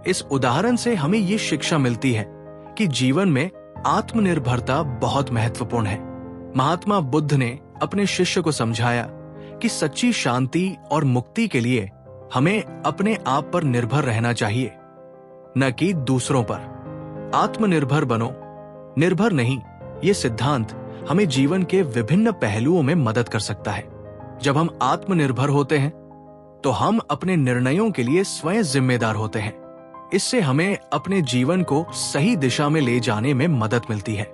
इस उदाहरण से हमें ये शिक्षा मिलती है कि जीवन में आत्मनिर्भरता बहुत महत्वपूर्ण है। महात्मा बुद्ध ने अपने शिष्य को समझाया कि सच्ची शांति और मुक्ति के लिए हमें अपने आप पर निर्भर रहना चाहिए, न कि दूसरों पर। आत्मनिर्भर बनो, निर्भर नहीं। ये सिद्धांत हमें जीवन के विभिन्न पहलुओं में मदद कर सकता है। जब हम आत्मनिर्भर होते हैं तो हम अपने निर्णयों के लिए स्वयं जिम्मेदार होते हैं। इससे हमें अपने जीवन को सही दिशा में ले जाने में मदद मिलती है।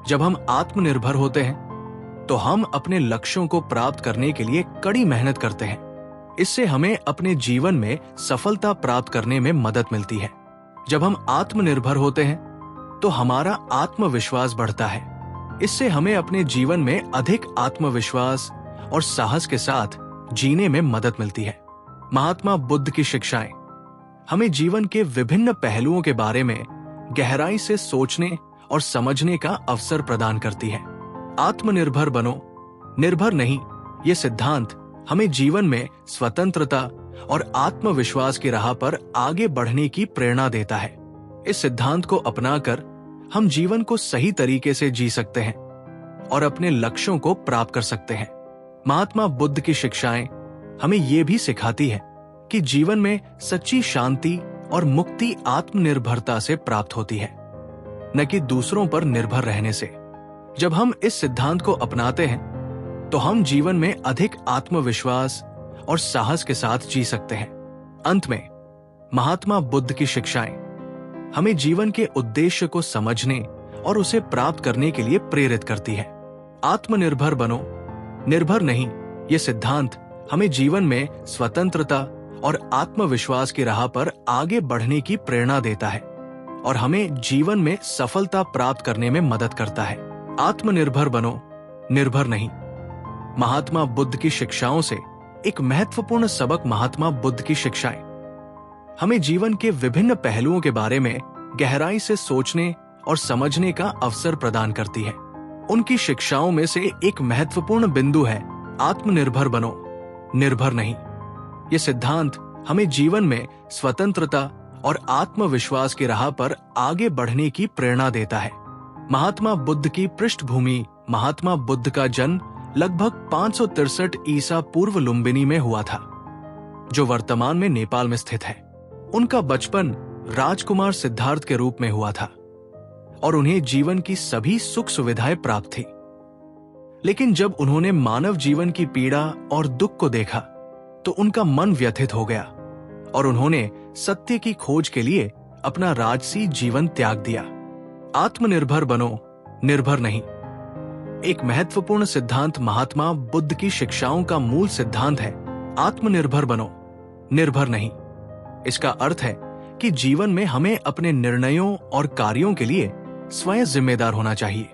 जब हम आत्मनिर्भर होते हैं तो हम अपने लक्ष्यों को प्राप्त करने के लिए कड़ी मेहनत करते हैं। इससे हमें अपने जीवन में सफलता प्राप्त करने में मदद मिलती है। जब हम आत्मनिर्भर होते हैं तो हमारा आत्मविश्वास बढ़ता है। इससे हमें अपने जीवन में अधिक आत्मविश्वास और साहस के साथ जीने में मदद मिलती है। महात्मा बुद्ध की शिक्षाएं हमें जीवन के विभिन्न पहलुओं के बारे में गहराई से सोचने और समझने का अवसर प्रदान करती है। आत्मनिर्भर बनो, निर्भर नहीं। ये सिद्धांत हमें जीवन में स्वतंत्रता और आत्मविश्वास की राह पर आगे बढ़ने की प्रेरणा देता है। इस सिद्धांत को अपनाकर हम जीवन को सही तरीके से जी सकते हैं और अपने लक्ष्यों को प्राप्त कर सकते हैं। महात्मा बुद्ध की शिक्षाएं हमें ये भी सिखाती है कि जीवन में सच्ची शांति और मुक्ति आत्मनिर्भरता से प्राप्त होती है, न कि दूसरों पर निर्भर रहने से। जब हम इस सिद्धांत को अपनाते हैं तो हम जीवन में अधिक आत्मविश्वास और साहस के साथ जी सकते हैं। अंत में, महात्मा बुद्ध की शिक्षाएं हमें जीवन के उद्देश्य को समझने और उसे प्राप्त करने के लिए प्रेरित करती है। आत्मनिर्भर बनो, निर्भर नहीं। ये सिद्धांत हमें जीवन में स्वतंत्रता और आत्मविश्वास की राह पर आगे बढ़ने की प्रेरणा देता है और हमें जीवन में सफलता प्राप्त करने में मदद करता है। आत्मनिर्भर बनो, निर्भर नहीं। महात्मा बुद्ध की शिक्षाओं से एक महत्वपूर्ण सबक। महात्मा बुद्ध की शिक्षाएं हमें जीवन के विभिन्न पहलुओं के बारे में गहराई से सोचने और समझने का अवसर प्रदान करती है। उनकी शिक्षाओं में से एक महत्वपूर्ण बिंदु है आत्मनिर्भर बनो, निर्भर नहीं। ये सिद्धांत हमें जीवन में स्वतंत्रता और आत्मविश्वास की राह पर आगे बढ़ने की प्रेरणा देता है। महात्मा बुद्ध की पृष्ठभूमि। महात्मा बुद्ध का जन्म लगभग 563 ईसा पूर्व लुम्बिनी में हुआ था, जो वर्तमान में नेपाल में स्थित है। उनका बचपन राजकुमार सिद्धार्थ के रूप में हुआ था और उन्हें जीवन की सभी सुख सुविधाएं प्राप्त थी। लेकिन जब उन्होंने मानव जीवन की पीड़ा और दुख को देखा तो उनका मन व्यथित हो गया और उन्होंने सत्य की खोज के लिए अपना राजसी जीवन त्याग दिया। आत्मनिर्भर बनो, निर्भर नहीं। एक महत्वपूर्ण सिद्धांत महात्मा बुद्ध की शिक्षाओं का मूल सिद्धांत है आत्मनिर्भर बनो, निर्भर नहीं। इसका अर्थ है कि जीवन में हमें अपने निर्णयों और कार्यों के लिए स्वयं जिम्मेदार होना चाहिए।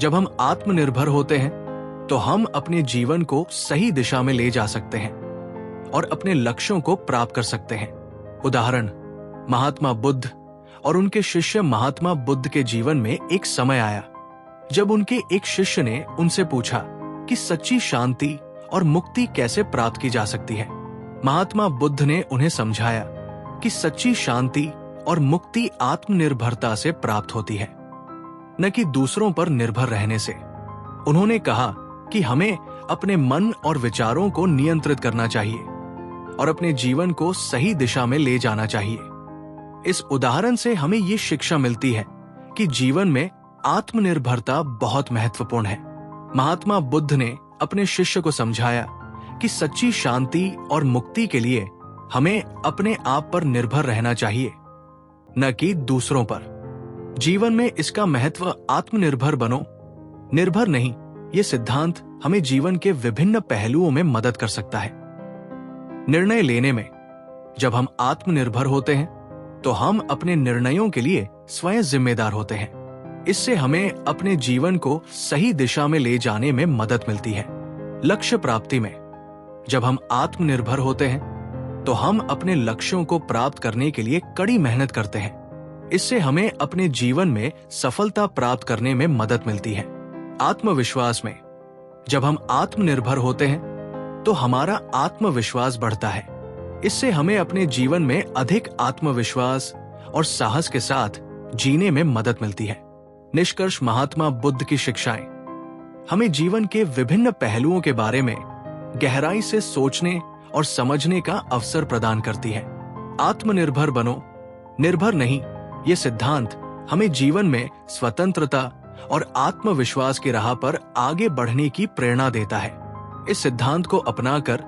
जब हम आत्मनिर्भर होते हैं तो हम अपने जीवन को सही दिशा में ले जा सकते हैं और अपने लक्ष्यों को प्राप्त कर सकते हैं। उदाहरण, महात्मा बुद्ध और उनके शिष्य महात्मा बुद्ध के जीवन में एक समय आया जब उनके एक शिष्य ने उनसे पूछा कि सच्ची शांति और मुक्ति कैसे प्राप्त की जा सकती है। महात्मा बुद्ध ने उन्हें समझाया कि सच्ची शांति और मुक्ति आत्मनिर्भरता से प्राप्त होती है, न कि दूसरों पर निर्भर रहने से। उन्होंने कहा कि हमें अपने मन और विचारों को नियंत्रित करना चाहिए और अपने जीवन को सही दिशा में ले जाना चाहिए। इस उदाहरण से हमें ये शिक्षा मिलती है कि जीवन में आत्मनिर्भरता बहुत महत्वपूर्ण है। महात्मा बुद्ध ने अपने शिष्य को समझाया कि सच्ची शांति और मुक्ति के लिए हमें अपने आप पर निर्भर रहना चाहिए, न कि दूसरों पर। जीवन में इसका महत्व आत्मनिर्भर बनो, निर्भर नहीं। ये सिद्धांत हमें जीवन के विभिन्न पहलुओं में मदद कर सकता है। निर्णय लेने में जब हम आत्मनिर्भर होते हैं तो हम अपने निर्णयों के लिए स्वयं जिम्मेदार होते हैं। इससे हमें अपने जीवन को सही दिशा में ले जाने में मदद मिलती है। लक्ष्य प्राप्ति में जब हम आत्मनिर्भर होते हैं तो हम अपने लक्ष्यों को प्राप्त करने के लिए कड़ी मेहनत करते हैं। इससे हमें अपने जीवन में सफलता प्राप्त करने में मदद मिलती है। आत्मविश्वास में जब हम आत्मनिर्भर होते हैं तो हमारा आत्मविश्वास बढ़ता है। इससे हमें अपने जीवन में अधिक आत्मविश्वास और साहस के साथ जीने में मदद मिलती है। निष्कर्ष, महात्मा बुद्ध की शिक्षाएं हमें जीवन के विभिन्न पहलुओं के बारे में गहराई से सोचने और समझने का अवसर प्रदान करती है। आत्मनिर्भर बनो, निर्भर नहीं। ये सिद्धांत हमें जीवन में स्वतंत्रता और आत्मविश्वास की राह पर आगे बढ़ने की प्रेरणा देता है। इस सिद्धांत को अपनाकर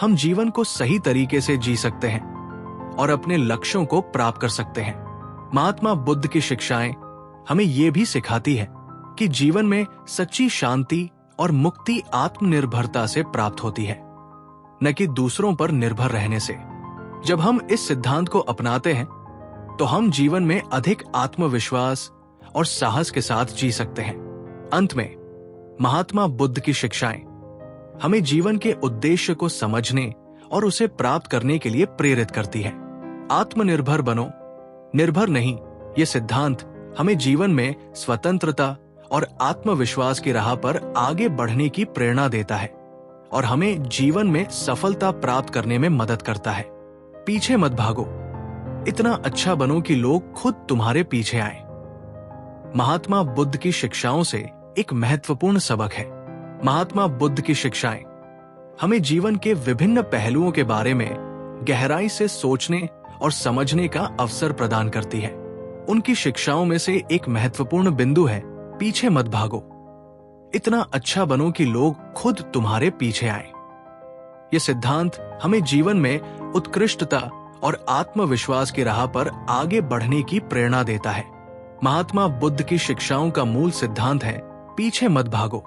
हम जीवन को सही तरीके से जी सकते हैं और अपने लक्ष्यों को प्राप्त कर सकते हैं। महात्मा बुद्ध की शिक्षाएं हमें ये भी सिखाती है कि जीवन में सच्ची शांति और मुक्ति आत्मनिर्भरता से प्राप्त होती है, न कि दूसरों पर निर्भर रहने से। जब हम इस सिद्धांत को अपनाते हैं तो हम जीवन में अधिक आत्मविश्वास और साहस के साथ जी सकते हैं। अंत में, महात्मा बुद्ध की शिक्षाएं हमें जीवन के उद्देश्य को समझने और उसे प्राप्त करने के लिए प्रेरित करती है। आत्मनिर्भर बनो, निर्भर नहीं। ये सिद्धांत हमें जीवन में स्वतंत्रता और आत्मविश्वास की राह पर आगे बढ़ने की प्रेरणा देता है और हमें जीवन में सफलता प्राप्त करने में मदद करता है। पीछे मत भागो, इतना अच्छा बनो कि लोग खुद तुम्हारे पीछे आए। महात्मा बुद्ध की शिक्षाओं से एक महत्वपूर्ण सबक है। महात्मा बुद्ध की शिक्षाएं हमें जीवन के विभिन्न पहलुओं के बारे में गहराई से सोचने और समझने का अवसर प्रदान करती है। उनकी शिक्षाओं में से एक महत्वपूर्ण बिंदु है पीछे मत भागो, इतना अच्छा बनो कि लोग खुद तुम्हारे पीछे आए। यह सिद्धांत हमें जीवन में उत्कृष्टता और आत्मविश्वास की राह पर आगे बढ़ने की प्रेरणा देता है। महात्मा बुद्ध की शिक्षाओं का मूल सिद्धांत है पीछे मत भागो,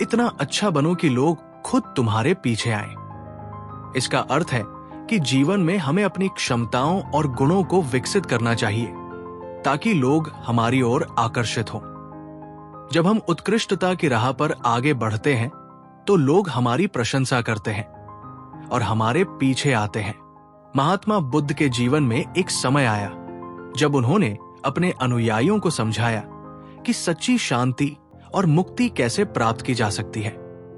इतना अच्छा बनो कि लोग खुद तुम्हारे पीछे आए। इसका अर्थ है कि जीवन में हमें अपनी क्षमताओं और गुणों को विकसित करना चाहिए ताकि लोग हमारी ओर आकर्षित हों। जब हम उत्कृष्टता की राह पर आगे बढ़ते हैं तो लोग हमारी प्रशंसा करते हैं और हमारे पीछे आते हैं। महात्मा बुद्ध के जीवन में एक समय आया जब उन्होंने अपने अनुयायियों को समझाया कि सच्ची शांति और मुक्ति कैसे प्राप्त की जा सकती है।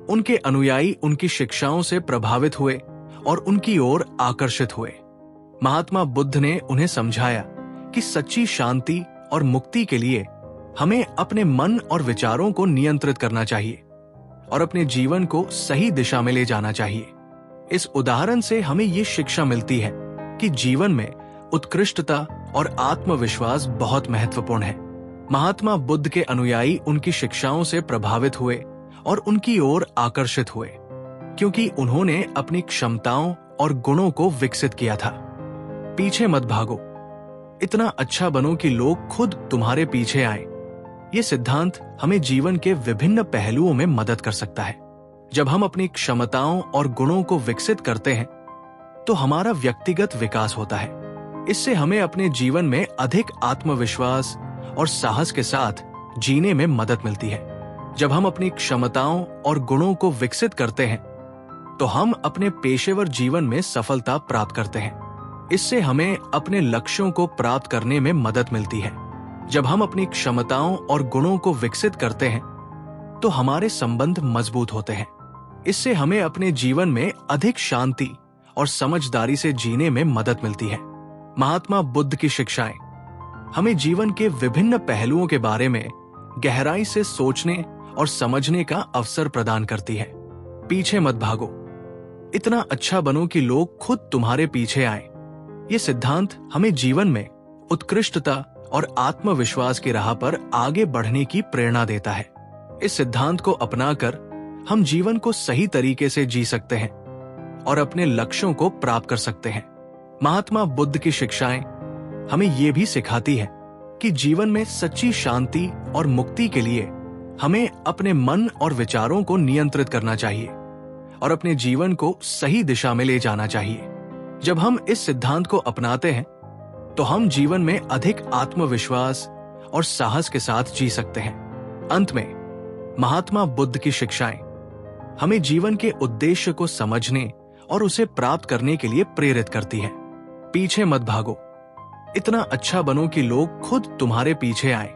उनके अनुयायी उनकी शिक्षाओं से प्रभावित हुए और उनकी ओर आकर्षित हुए। महात्मा बुद्ध ने उन्हें समझाया कि सच्ची शांति और मुक्ति के लिए हमें अपने मन और विचारों को नियंत्रित करना चाहिए और अपने जीवन को सही दिशा में ले जाना चाहिए। इस उदाहरण से हमें ये शिक्षा मिलती है कि जीवन में उत्कृष्टता और आत्मविश्वास बहुत महत्वपूर्ण है। महात्मा बुद्ध के अनुयायी उनकी शिक्षाओं से प्रभावित हुए और उनकी ओर आकर्षित हुए क्योंकि उन्होंने अपनी क्षमताओं और गुणों को विकसित किया था। पीछे मत भागो, इतना अच्छा बनो कि लोग खुद तुम्हारे पीछे आए। ये सिद्धांत हमें जीवन के विभिन्न पहलुओं में मदद कर सकता है। जब हम अपनी क्षमताओं और गुणों को विकसित करते हैं तो हमारा व्यक्तिगत विकास होता है। इससे हमें अपने जीवन में अधिक आत्मविश्वास और साहस के साथ जीने में मदद मिलती है। जब हम अपनी क्षमताओं और गुणों को विकसित करते हैं तो हम अपने पेशेवर जीवन में सफलता प्राप्त करते हैं। इससे हमें अपने लक्ष्यों को प्राप्त करने में मदद मिलती है। जब हम अपनी क्षमताओं और गुणों को विकसित करते हैं तो हमारे संबंध मजबूत होते हैं। इससे हमें अपने जीवन में अधिक शांति और समझदारी से जीने में मदद मिलती है। महात्मा बुद्ध की शिक्षाएं हमें जीवन के विभिन्न पहलुओं के बारे में गहराई से सोचने और समझने का अवसर प्रदान करती है। पीछे मत भागो, इतना अच्छा बनो कि लोग खुद तुम्हारे पीछे आए। ये सिद्धांत हमें जीवन में उत्कृष्टता और आत्मविश्वास की राह पर आगे बढ़ने की प्रेरणा देता है। इस सिद्धांत को अपनाकर हम जीवन को सही तरीके से जी सकते हैं और अपने लक्ष्यों को प्राप्त कर सकते हैं। महात्मा बुद्ध की शिक्षाएं हमें ये भी सिखाती है कि जीवन में सच्ची शांति और मुक्ति के लिए हमें अपने मन और विचारों को नियंत्रित करना चाहिए और अपने जीवन को सही दिशा में ले जाना चाहिए। जब हम इस सिद्धांत को अपनाते हैं तो हम जीवन में अधिक आत्मविश्वास और साहस के साथ जी सकते हैं। अंत में महात्मा बुद्ध की शिक्षाएं हमें जीवन के उद्देश्य को समझने और उसे प्राप्त करने के लिए प्रेरित करती है। पीछे मत भागो, इतना अच्छा बनो कि लोग खुद तुम्हारे पीछे आए।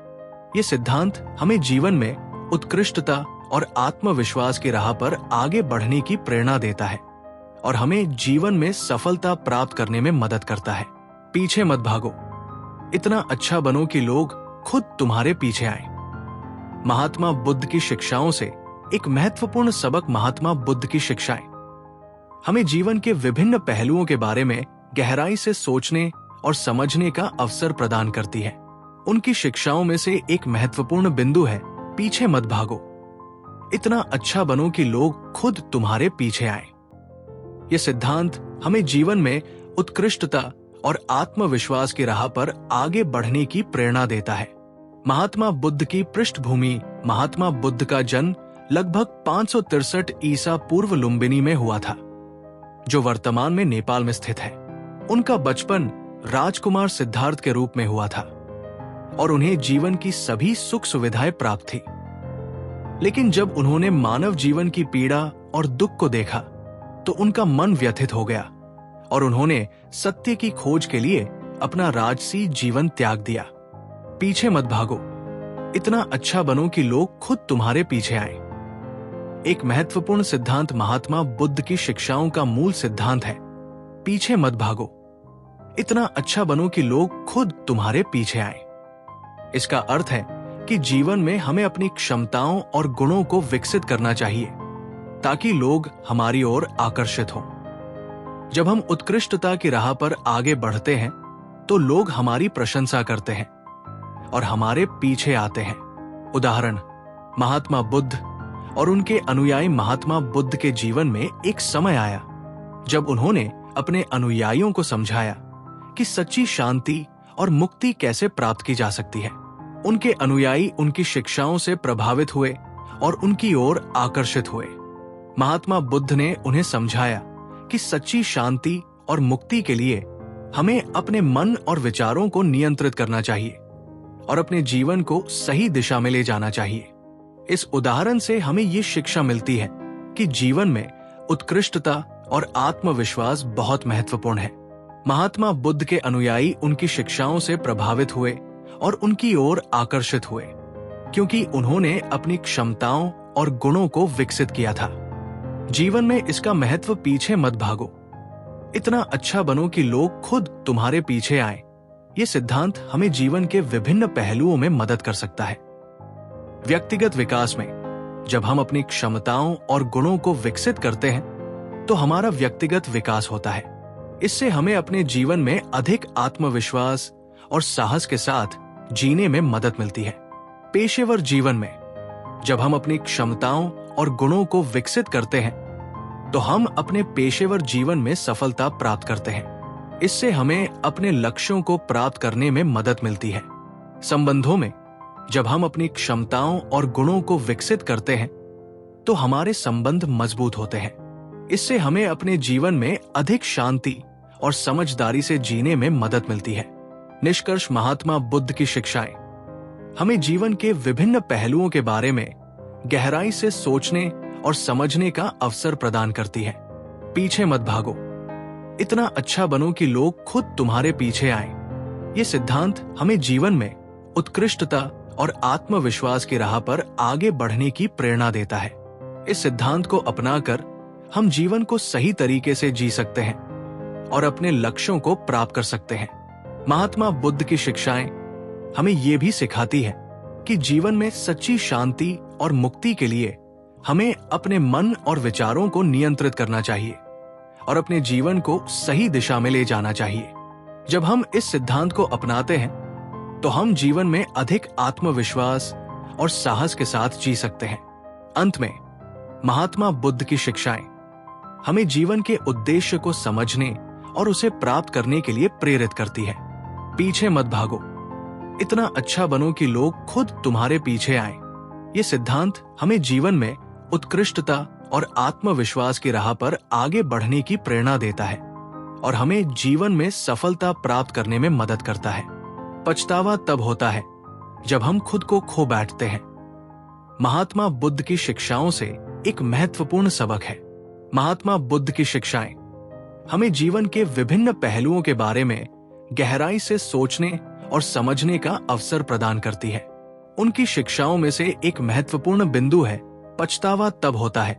ये सिद्धांत हमें जीवन में उत्कृष्टता और आत्मविश्वास की राह पर आगे बढ़ने की प्रेरणा देता है और हमें जीवन में सफलता प्राप्त करने में मदद करता है। पीछे मत भागो, इतना अच्छा बनो कि लोग खुद तुम्हारे पीछे आए। महात्मा बुद्ध की शिक्षाओं से एक महत्वपूर्ण सबक। महात्मा बुद्ध की शिक्षाएं हमें जीवन के विभिन्न पहलुओं के बारे में गहराई से सोचने और समझने का अवसर प्रदान करती है। उनकी शिक्षाओं में से एक महत्वपूर्ण बिंदु है पीछे मत भागो, इतना अच्छा बनो कि लोग खुद तुम्हारे पीछे आए। यह सिद्धांत हमें जीवन में उत्कृष्टता और आत्मविश्वास की राह पर आगे बढ़ने की प्रेरणा देता है। महात्मा बुद्ध की पृष्ठभूमि। महात्मा बुद्ध का जन्म लगभग 563 ईसा पूर्व लुम्बिनी में हुआ था, जो वर्तमान में नेपाल में स्थित है। उनका बचपन राजकुमार सिद्धार्थ के रूप में हुआ था और उन्हें जीवन की सभी सुख सुविधाएं प्राप्त थी। लेकिन जब उन्होंने मानव जीवन की पीड़ा और दुख को देखा तो उनका मन व्यथित हो गया और उन्होंने सत्य की खोज के लिए अपना राजसी जीवन त्याग दिया। पीछे मत भागो, इतना अच्छा बनो कि लोग खुद तुम्हारे पीछे आए। एक महत्वपूर्ण सिद्धांत महात्मा बुद्ध की शिक्षाओं का मूल सिद्धांत है पीछे मत भागो, इतना अच्छा बनो कि लोग खुद तुम्हारे पीछे आए। इसका अर्थ है कि जीवन में हमें अपनी क्षमताओं और गुणों को विकसित करना चाहिए ताकि लोग हमारी ओर आकर्षित हों। जब हम उत्कृष्टता की राह पर आगे बढ़ते हैं तो लोग हमारी प्रशंसा करते हैं और हमारे पीछे आते हैं। उदाहरण, महात्मा बुद्ध और उनके अनुयायी। महात्मा बुद्ध के जीवन में एक समय आया जब उन्होंने अपने अनुयायियों को समझाया कि सच्ची शांति और मुक्ति कैसे प्राप्त की जा सकती है। उनके अनुयायी उनकी शिक्षाओं से प्रभावित हुए और उनकी ओर आकर्षित हुए। महात्मा बुद्ध ने उन्हें समझाया कि सच्ची शांति और मुक्ति के लिए हमें अपने मन और विचारों को नियंत्रित करना चाहिए और अपने जीवन को सही दिशा में ले जाना चाहिए। इस उदाहरण से हमें ये शिक्षा मिलती है कि जीवन में उत्कृष्टता और आत्मविश्वास बहुत महत्वपूर्ण है। महात्मा बुद्ध के अनुयायी उनकी शिक्षाओं से प्रभावित हुए और उनकी ओर आकर्षित हुए, क्योंकि उन्होंने अपनी क्षमताओं और गुणों को विकसित किया था। जीवन में इसका महत्व पीछे मत भागो, इतना अच्छा बनो कि लोग खुद तुम्हारे पीछे आए। ये सिद्धांत हमें जीवन के विभिन्न पहलुओं में मदद कर सकता है। व्यक्तिगत विकास में जब हम अपनी क्षमताओं और गुणों को विकसित करते हैं तो हमारा व्यक्तिगत विकास होता है। इससे हमें अपने जीवन में अधिक आत्मविश्वास और साहस के साथ जीने में मदद मिलती है। पेशेवर जीवन में जब हम अपनी क्षमताओं और गुणों को विकसित करते हैं तो हम अपने पेशेवर जीवन में सफलता प्राप्त करते हैं। इससे हमें अपने लक्ष्यों को प्राप्त करने में मदद मिलती है। संबंधों में जब हम अपनी क्षमताओं और गुणों को विकसित करते हैं तो हमारे संबंध मजबूत होते हैं। इससे हमें अपने जीवन में अधिक शांति और समझदारी से जीने में मदद मिलती है। निष्कर्ष, महात्मा बुद्ध की शिक्षाएं हमें जीवन के विभिन्न पहलुओं के बारे में गहराई से सोचने और समझने का अवसर प्रदान करती है। पीछे मत भागो, इतना अच्छा बनो कि लोग खुद तुम्हारे पीछे आएं। ये सिद्धांत हमें जीवन में उत्कृष्टता और आत्मविश्वास की राह पर आगे बढ़ने की प्रेरणा देता है। इस सिद्धांत को अपनाकर हम जीवन को सही तरीके से जी सकते हैं और अपने लक्ष्यों को प्राप्त कर सकते हैं। महात्मा बुद्ध की शिक्षाएं हमें ये भी सिखाती है कि जीवन में सच्ची शांति और मुक्ति के लिए हमें अपने मन और विचारों को नियंत्रित करना चाहिए और अपने जीवन को सही दिशा में ले जाना चाहिए। जब हम इस सिद्धांत को अपनाते हैं तो हम जीवन में अधिक आत्मविश्वास और साहस के साथ जी सकते हैं। अंत में, महात्मा बुद्ध की शिक्षाएं हमें जीवन के उद्देश्य को समझने और उसे प्राप्त करने के लिए प्रेरित करती है। पीछे मत भागो, इतना अच्छा बनो कि लोग खुद तुम्हारे पीछे आएं। ये सिद्धांत हमें जीवन में उत्कृष्टता और आत्मविश्वास की राह पर आगे बढ़ने की प्रेरणा देता है और हमें जीवन में सफलता प्राप्त करने में मदद करता है। पछतावा तब होता है जब हम खुद को खो बैठते हैं। महात्मा बुद्ध की शिक्षाओं से एक महत्वपूर्ण सबक है। महात्मा बुद्ध की शिक्षाएं हमें जीवन के विभिन्न पहलुओं के बारे में गहराई से सोचने और समझने का अवसर प्रदान करती है। उनकी शिक्षाओं में से एक महत्वपूर्ण बिंदु है, पछतावा तब होता है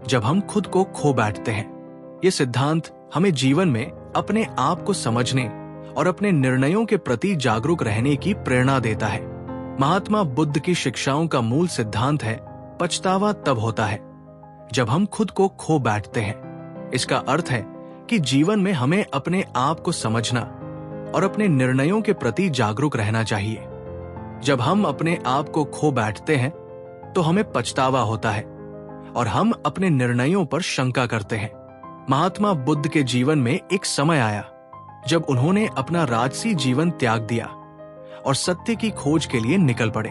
जब हम खुद को खो बैठते हैं। ये सिद्धांत हमें जीवन में अपने आप को समझने और अपने निर्णयों के प्रति जागरूक रहने की प्रेरणा देता है। महात्मा बुद्ध की शिक्षाओं का मूल सिद्धांत है, पछतावा तब होता है जब हम खुद को खो बैठते हैं। इसका अर्थ है कि जीवन में हमें अपने आप को समझना और अपने निर्णयों के प्रति जागरूक रहना चाहिए। जब हम अपने आप को खो बैठते हैं तो हमें पछतावा होता है और हम अपने निर्णयों पर शंका करते हैं। महात्मा बुद्ध के जीवन में एक समय आया जब उन्होंने अपना राजसी जीवन त्याग दिया और सत्य की खोज के लिए निकल पड़े।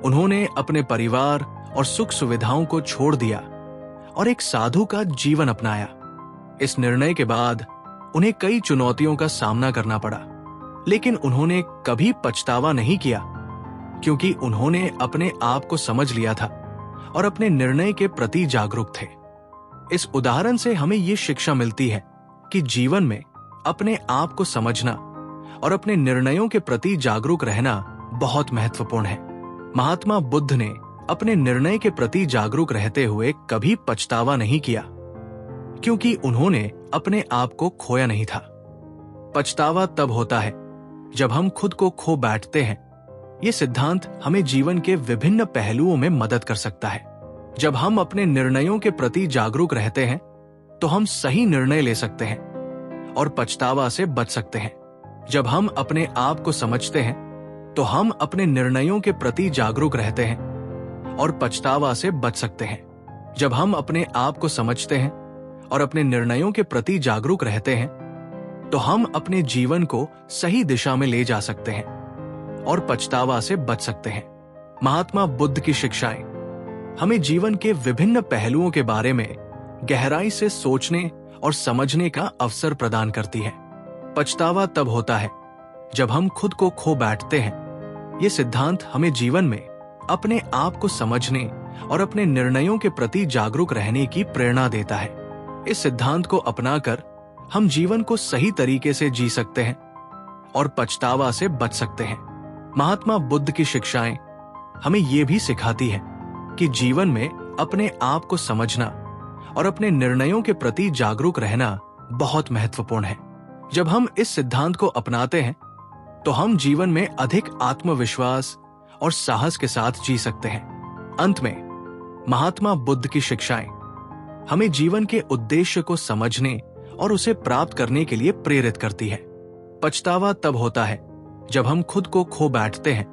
उन्होंने अपने परिवार और सुख सुविधाओं को छोड़ दिया और एक साधु का जीवन अपनाया। इस निर्णय के बाद उन्हें कई चुनौतियों का सामना करना पड़ा, लेकिन उन्होंने कभी पछतावा नहीं किया क्योंकि उन्होंने अपने आप को समझ लिया था और अपने निर्णय के प्रति जागरूक थे। इस उदाहरण से हमें ये शिक्षा मिलती है कि जीवन में अपने आप को समझना और अपने निर्णयों के प्रति जागरूक रहना बहुत महत्वपूर्ण है। महात्मा बुद्ध ने अपने निर्णय के प्रति जागरूक रहते हुए कभी पछतावा नहीं किया क्योंकि उन्होंने अपने आप को खोया नहीं था। पछतावा तब होता है जब हम खुद को खो बैठते हैं। ये सिद्धांत हमें जीवन के विभिन्न पहलुओं में मदद कर सकता है। जब हम अपने निर्णयों के प्रति जागरूक रहते हैं तो हम सही निर्णय ले सकते हैं और पछतावा से बच सकते हैं। जब हम अपने आप को समझते हैं तो हम अपने निर्णयों के प्रति जागरूक रहते हैं और पछतावा से बच सकते हैं। जब हम अपने आप को समझते हैं और अपने निर्णयों के प्रति जागरूक रहते हैं तो हम अपने जीवन को सही दिशा में ले जा सकते हैं और पछतावा से बच सकते हैं। महात्मा बुद्ध की शिक्षाएं हमें जीवन के विभिन्न पहलुओं के बारे में गहराई से सोचने और समझने का अवसर प्रदान करती है। पछतावा तब होता है जब हम खुद को खो बैठते हैं। ये सिद्धांत हमें जीवन में अपने आप को समझने और अपने निर्णयों के प्रति जागरूक रहने की प्रेरणा देता है। इस सिद्धांत को अपनाकर हम जीवन को सही तरीके से जी सकते हैं और पछतावा से बच सकते हैं। महात्मा बुद्ध की शिक्षाएं हमें ये भी सिखाती है कि जीवन में अपने आप को समझना और अपने निर्णयों के प्रति जागरूक रहना बहुत महत्वपूर्ण है। जब हम इस सिद्धांत को अपनाते हैं तो हम जीवन में अधिक आत्मविश्वास और साहस के साथ जी सकते हैं। अंत में महात्मा बुद्ध की शिक्षाएं हमें जीवन के उद्देश्य को समझने और उसे प्राप्त करने के लिए प्रेरित करती है। पछतावा तब होता है जब हम खुद को खो बैठते हैं।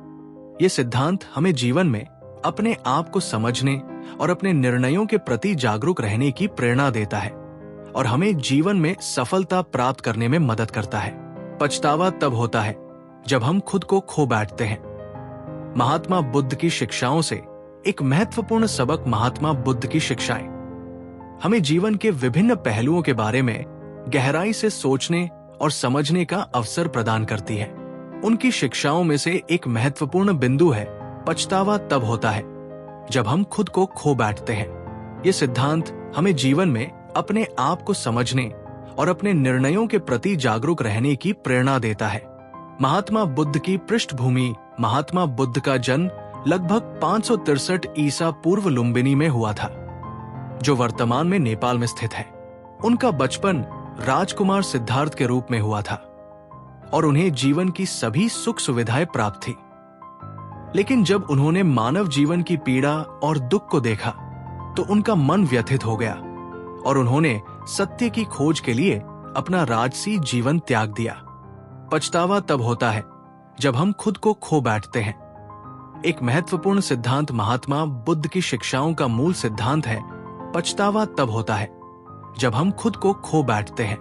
ये सिद्धांत हमें जीवन में अपने आप को समझने और अपने निर्णयों के प्रति जागरूक रहने की प्रेरणा देता है और हमें जीवन में सफलता प्राप्त करने में मदद करता है। पछतावा तब होता है जब हम खुद को खो बैठते हैं। महात्मा बुद्ध की शिक्षाओं से एक महत्वपूर्ण सबक। महात्मा बुद्ध की शिक्षाएं हमें जीवन के विभिन्न पहलुओं के बारे में गहराई से सोचने और समझने का अवसर प्रदान करती है। उनकी शिक्षाओं में से एक महत्वपूर्ण बिंदु है, पछतावा तब होता है जब हम खुद को खो बैठते हैं। ये सिद्धांत हमें जीवन में अपने आप को समझने और अपने निर्णयों के प्रति जागरूक रहने की प्रेरणा देता है। महात्मा बुद्ध की पृष्ठभूमि। महात्मा बुद्ध का जन्म लगभग 563 ईसा पूर्व लुम्बिनी में हुआ था, जो वर्तमान में नेपाल में स्थित है। उनका बचपन राजकुमार सिद्धार्थ के रूप में हुआ था और उन्हें जीवन की सभी सुख सुविधाएं प्राप्त थी। लेकिन जब उन्होंने मानव जीवन की पीड़ा और दुख को देखा तो उनका मन व्यथित हो गया और उन्होंने सत्य की खोज के लिए अपना राजसी जीवन त्याग दिया। पछतावा तब होता है जब हम खुद को खो बैठते हैं। एक महत्वपूर्ण सिद्धांत। महात्मा बुद्ध की शिक्षाओं का मूल सिद्धांत है, पछतावा तब होता है जब हम खुद को खो बैठते हैं।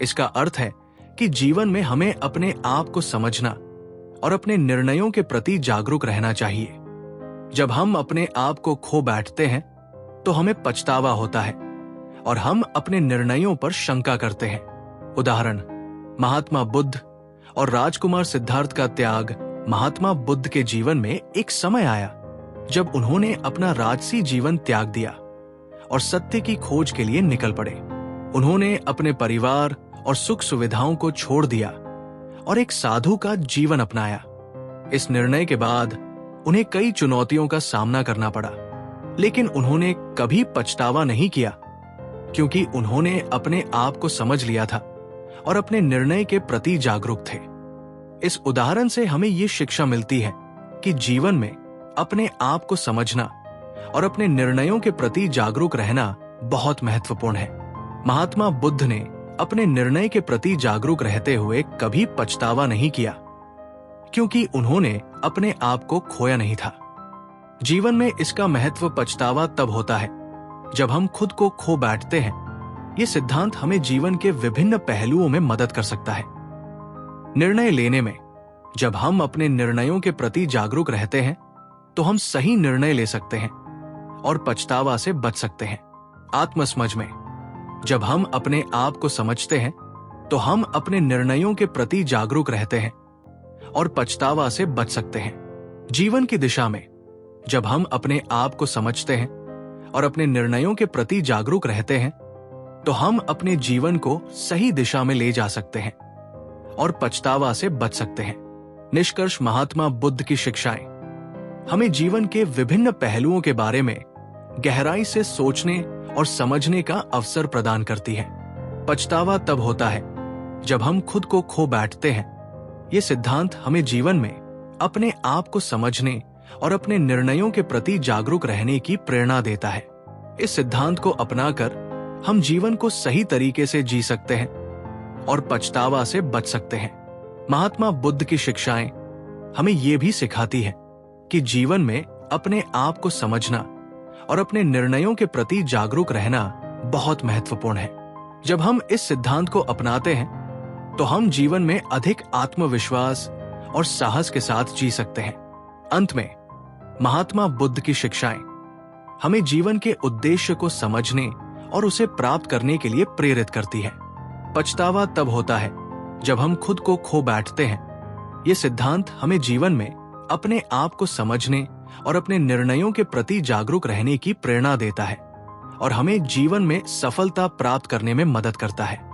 इसका अर्थ है कि जीवन में हमें अपने आप को समझना और अपने निर्णयों के प्रति जागरूक रहना चाहिए। जब हम अपने आप को खो बैठते हैं तो हमें पछतावा होता है और हम अपने निर्णयों पर शंका करते हैं। उदाहरण, महात्मा बुद्ध और राजकुमार सिद्धार्थ का त्याग। महात्मा बुद्ध के जीवन में एक समय आया जब उन्होंने अपना राजसी जीवन त्याग दिया और सत्य की खोज के लिए निकल पड़े। उन्होंने अपने परिवार और सुख सुविधाओं को छोड़ दिया और एक साधु का जीवन अपनाया। इस निर्णय के बाद उन्हें कई चुनौतियों का सामना करना पड़ा, लेकिन उन्होंने कभी पछतावा नहीं किया क्योंकि उन्होंने अपने आप को समझ लिया था और अपने निर्णय के प्रति जागरूक थे। इस उदाहरण से हमें ये शिक्षा मिलती है कि जीवन में अपने आप को समझना और अपने निर्णयों के प्रति जागरूक रहना बहुत महत्वपूर्ण है। महात्मा बुद्ध ने अपने निर्णय के प्रति जागरूक रहते हुए कभी पछतावा नहीं किया क्योंकि उन्होंने अपने आप को खोया नहीं था। जीवन में इसका महत्व। पछतावा तब होता है जब हम खुद को खो बैठते हैं। ये सिद्धांत हमें जीवन के विभिन्न पहलुओं में मदद कर सकता है। निर्णय लेने में जब हम अपने निर्णयों के प्रति जागरूक रहते हैं तो हम सही निर्णय ले सकते हैं और पछतावा से बच सकते हैं। आत्मसमझ में जब हम अपने आप को समझते हैं तो हम अपने निर्णयों के प्रति जागरूक रहते हैं और पछतावा से बच सकते हैं। जीवन की दिशा में जब हम अपने आप को समझते हैं और अपने निर्णयों के प्रति जागरूक रहते हैं तो हम अपने जीवन को सही दिशा में ले जा सकते हैं और पछतावा से बच सकते हैं। निष्कर्ष, महात्मा बुद्ध की शिक्षाएं हमें जीवन के विभिन्न पहलुओं के बारे में गहराई से सोचने और समझने का अवसर प्रदान करती है। पछतावा तब होता है जब हम खुद को खो बैठते हैं। ये सिद्धांत हमें जीवन में अपने आप को समझने और अपने निर्णयों के प्रति जागरूक रहने की प्रेरणा देता है। इस सिद्धांत को अपनाकर हम जीवन को सही तरीके से जी सकते हैं और पछतावा से बच सकते हैं। महात्मा बुद्ध की शिक्षाएं हमें ये भी सिखाती है कि जीवन में अपने आप को समझना और अपने निर्णयों के प्रति जागरूक रहना बहुत महत्वपूर्ण है। जब हम इस सिद्धांत को अपनाते हैं तो हम जीवन में अधिक आत्मविश्वास और साहस के साथ जी सकते हैं। अंत में महात्मा बुद्ध की शिक्षाएं हमें जीवन के उद्देश्य को समझने और उसे प्राप्त करने के लिए प्रेरित करती है। पछतावा तब होता है जब हम खुद को खो बैठते हैं। ये सिद्धांत हमें जीवन में अपने आप को समझने और अपने निर्णयों के प्रति जागरूक रहने की प्रेरणा देता है और हमें जीवन में सफलता प्राप्त करने में मदद करता है।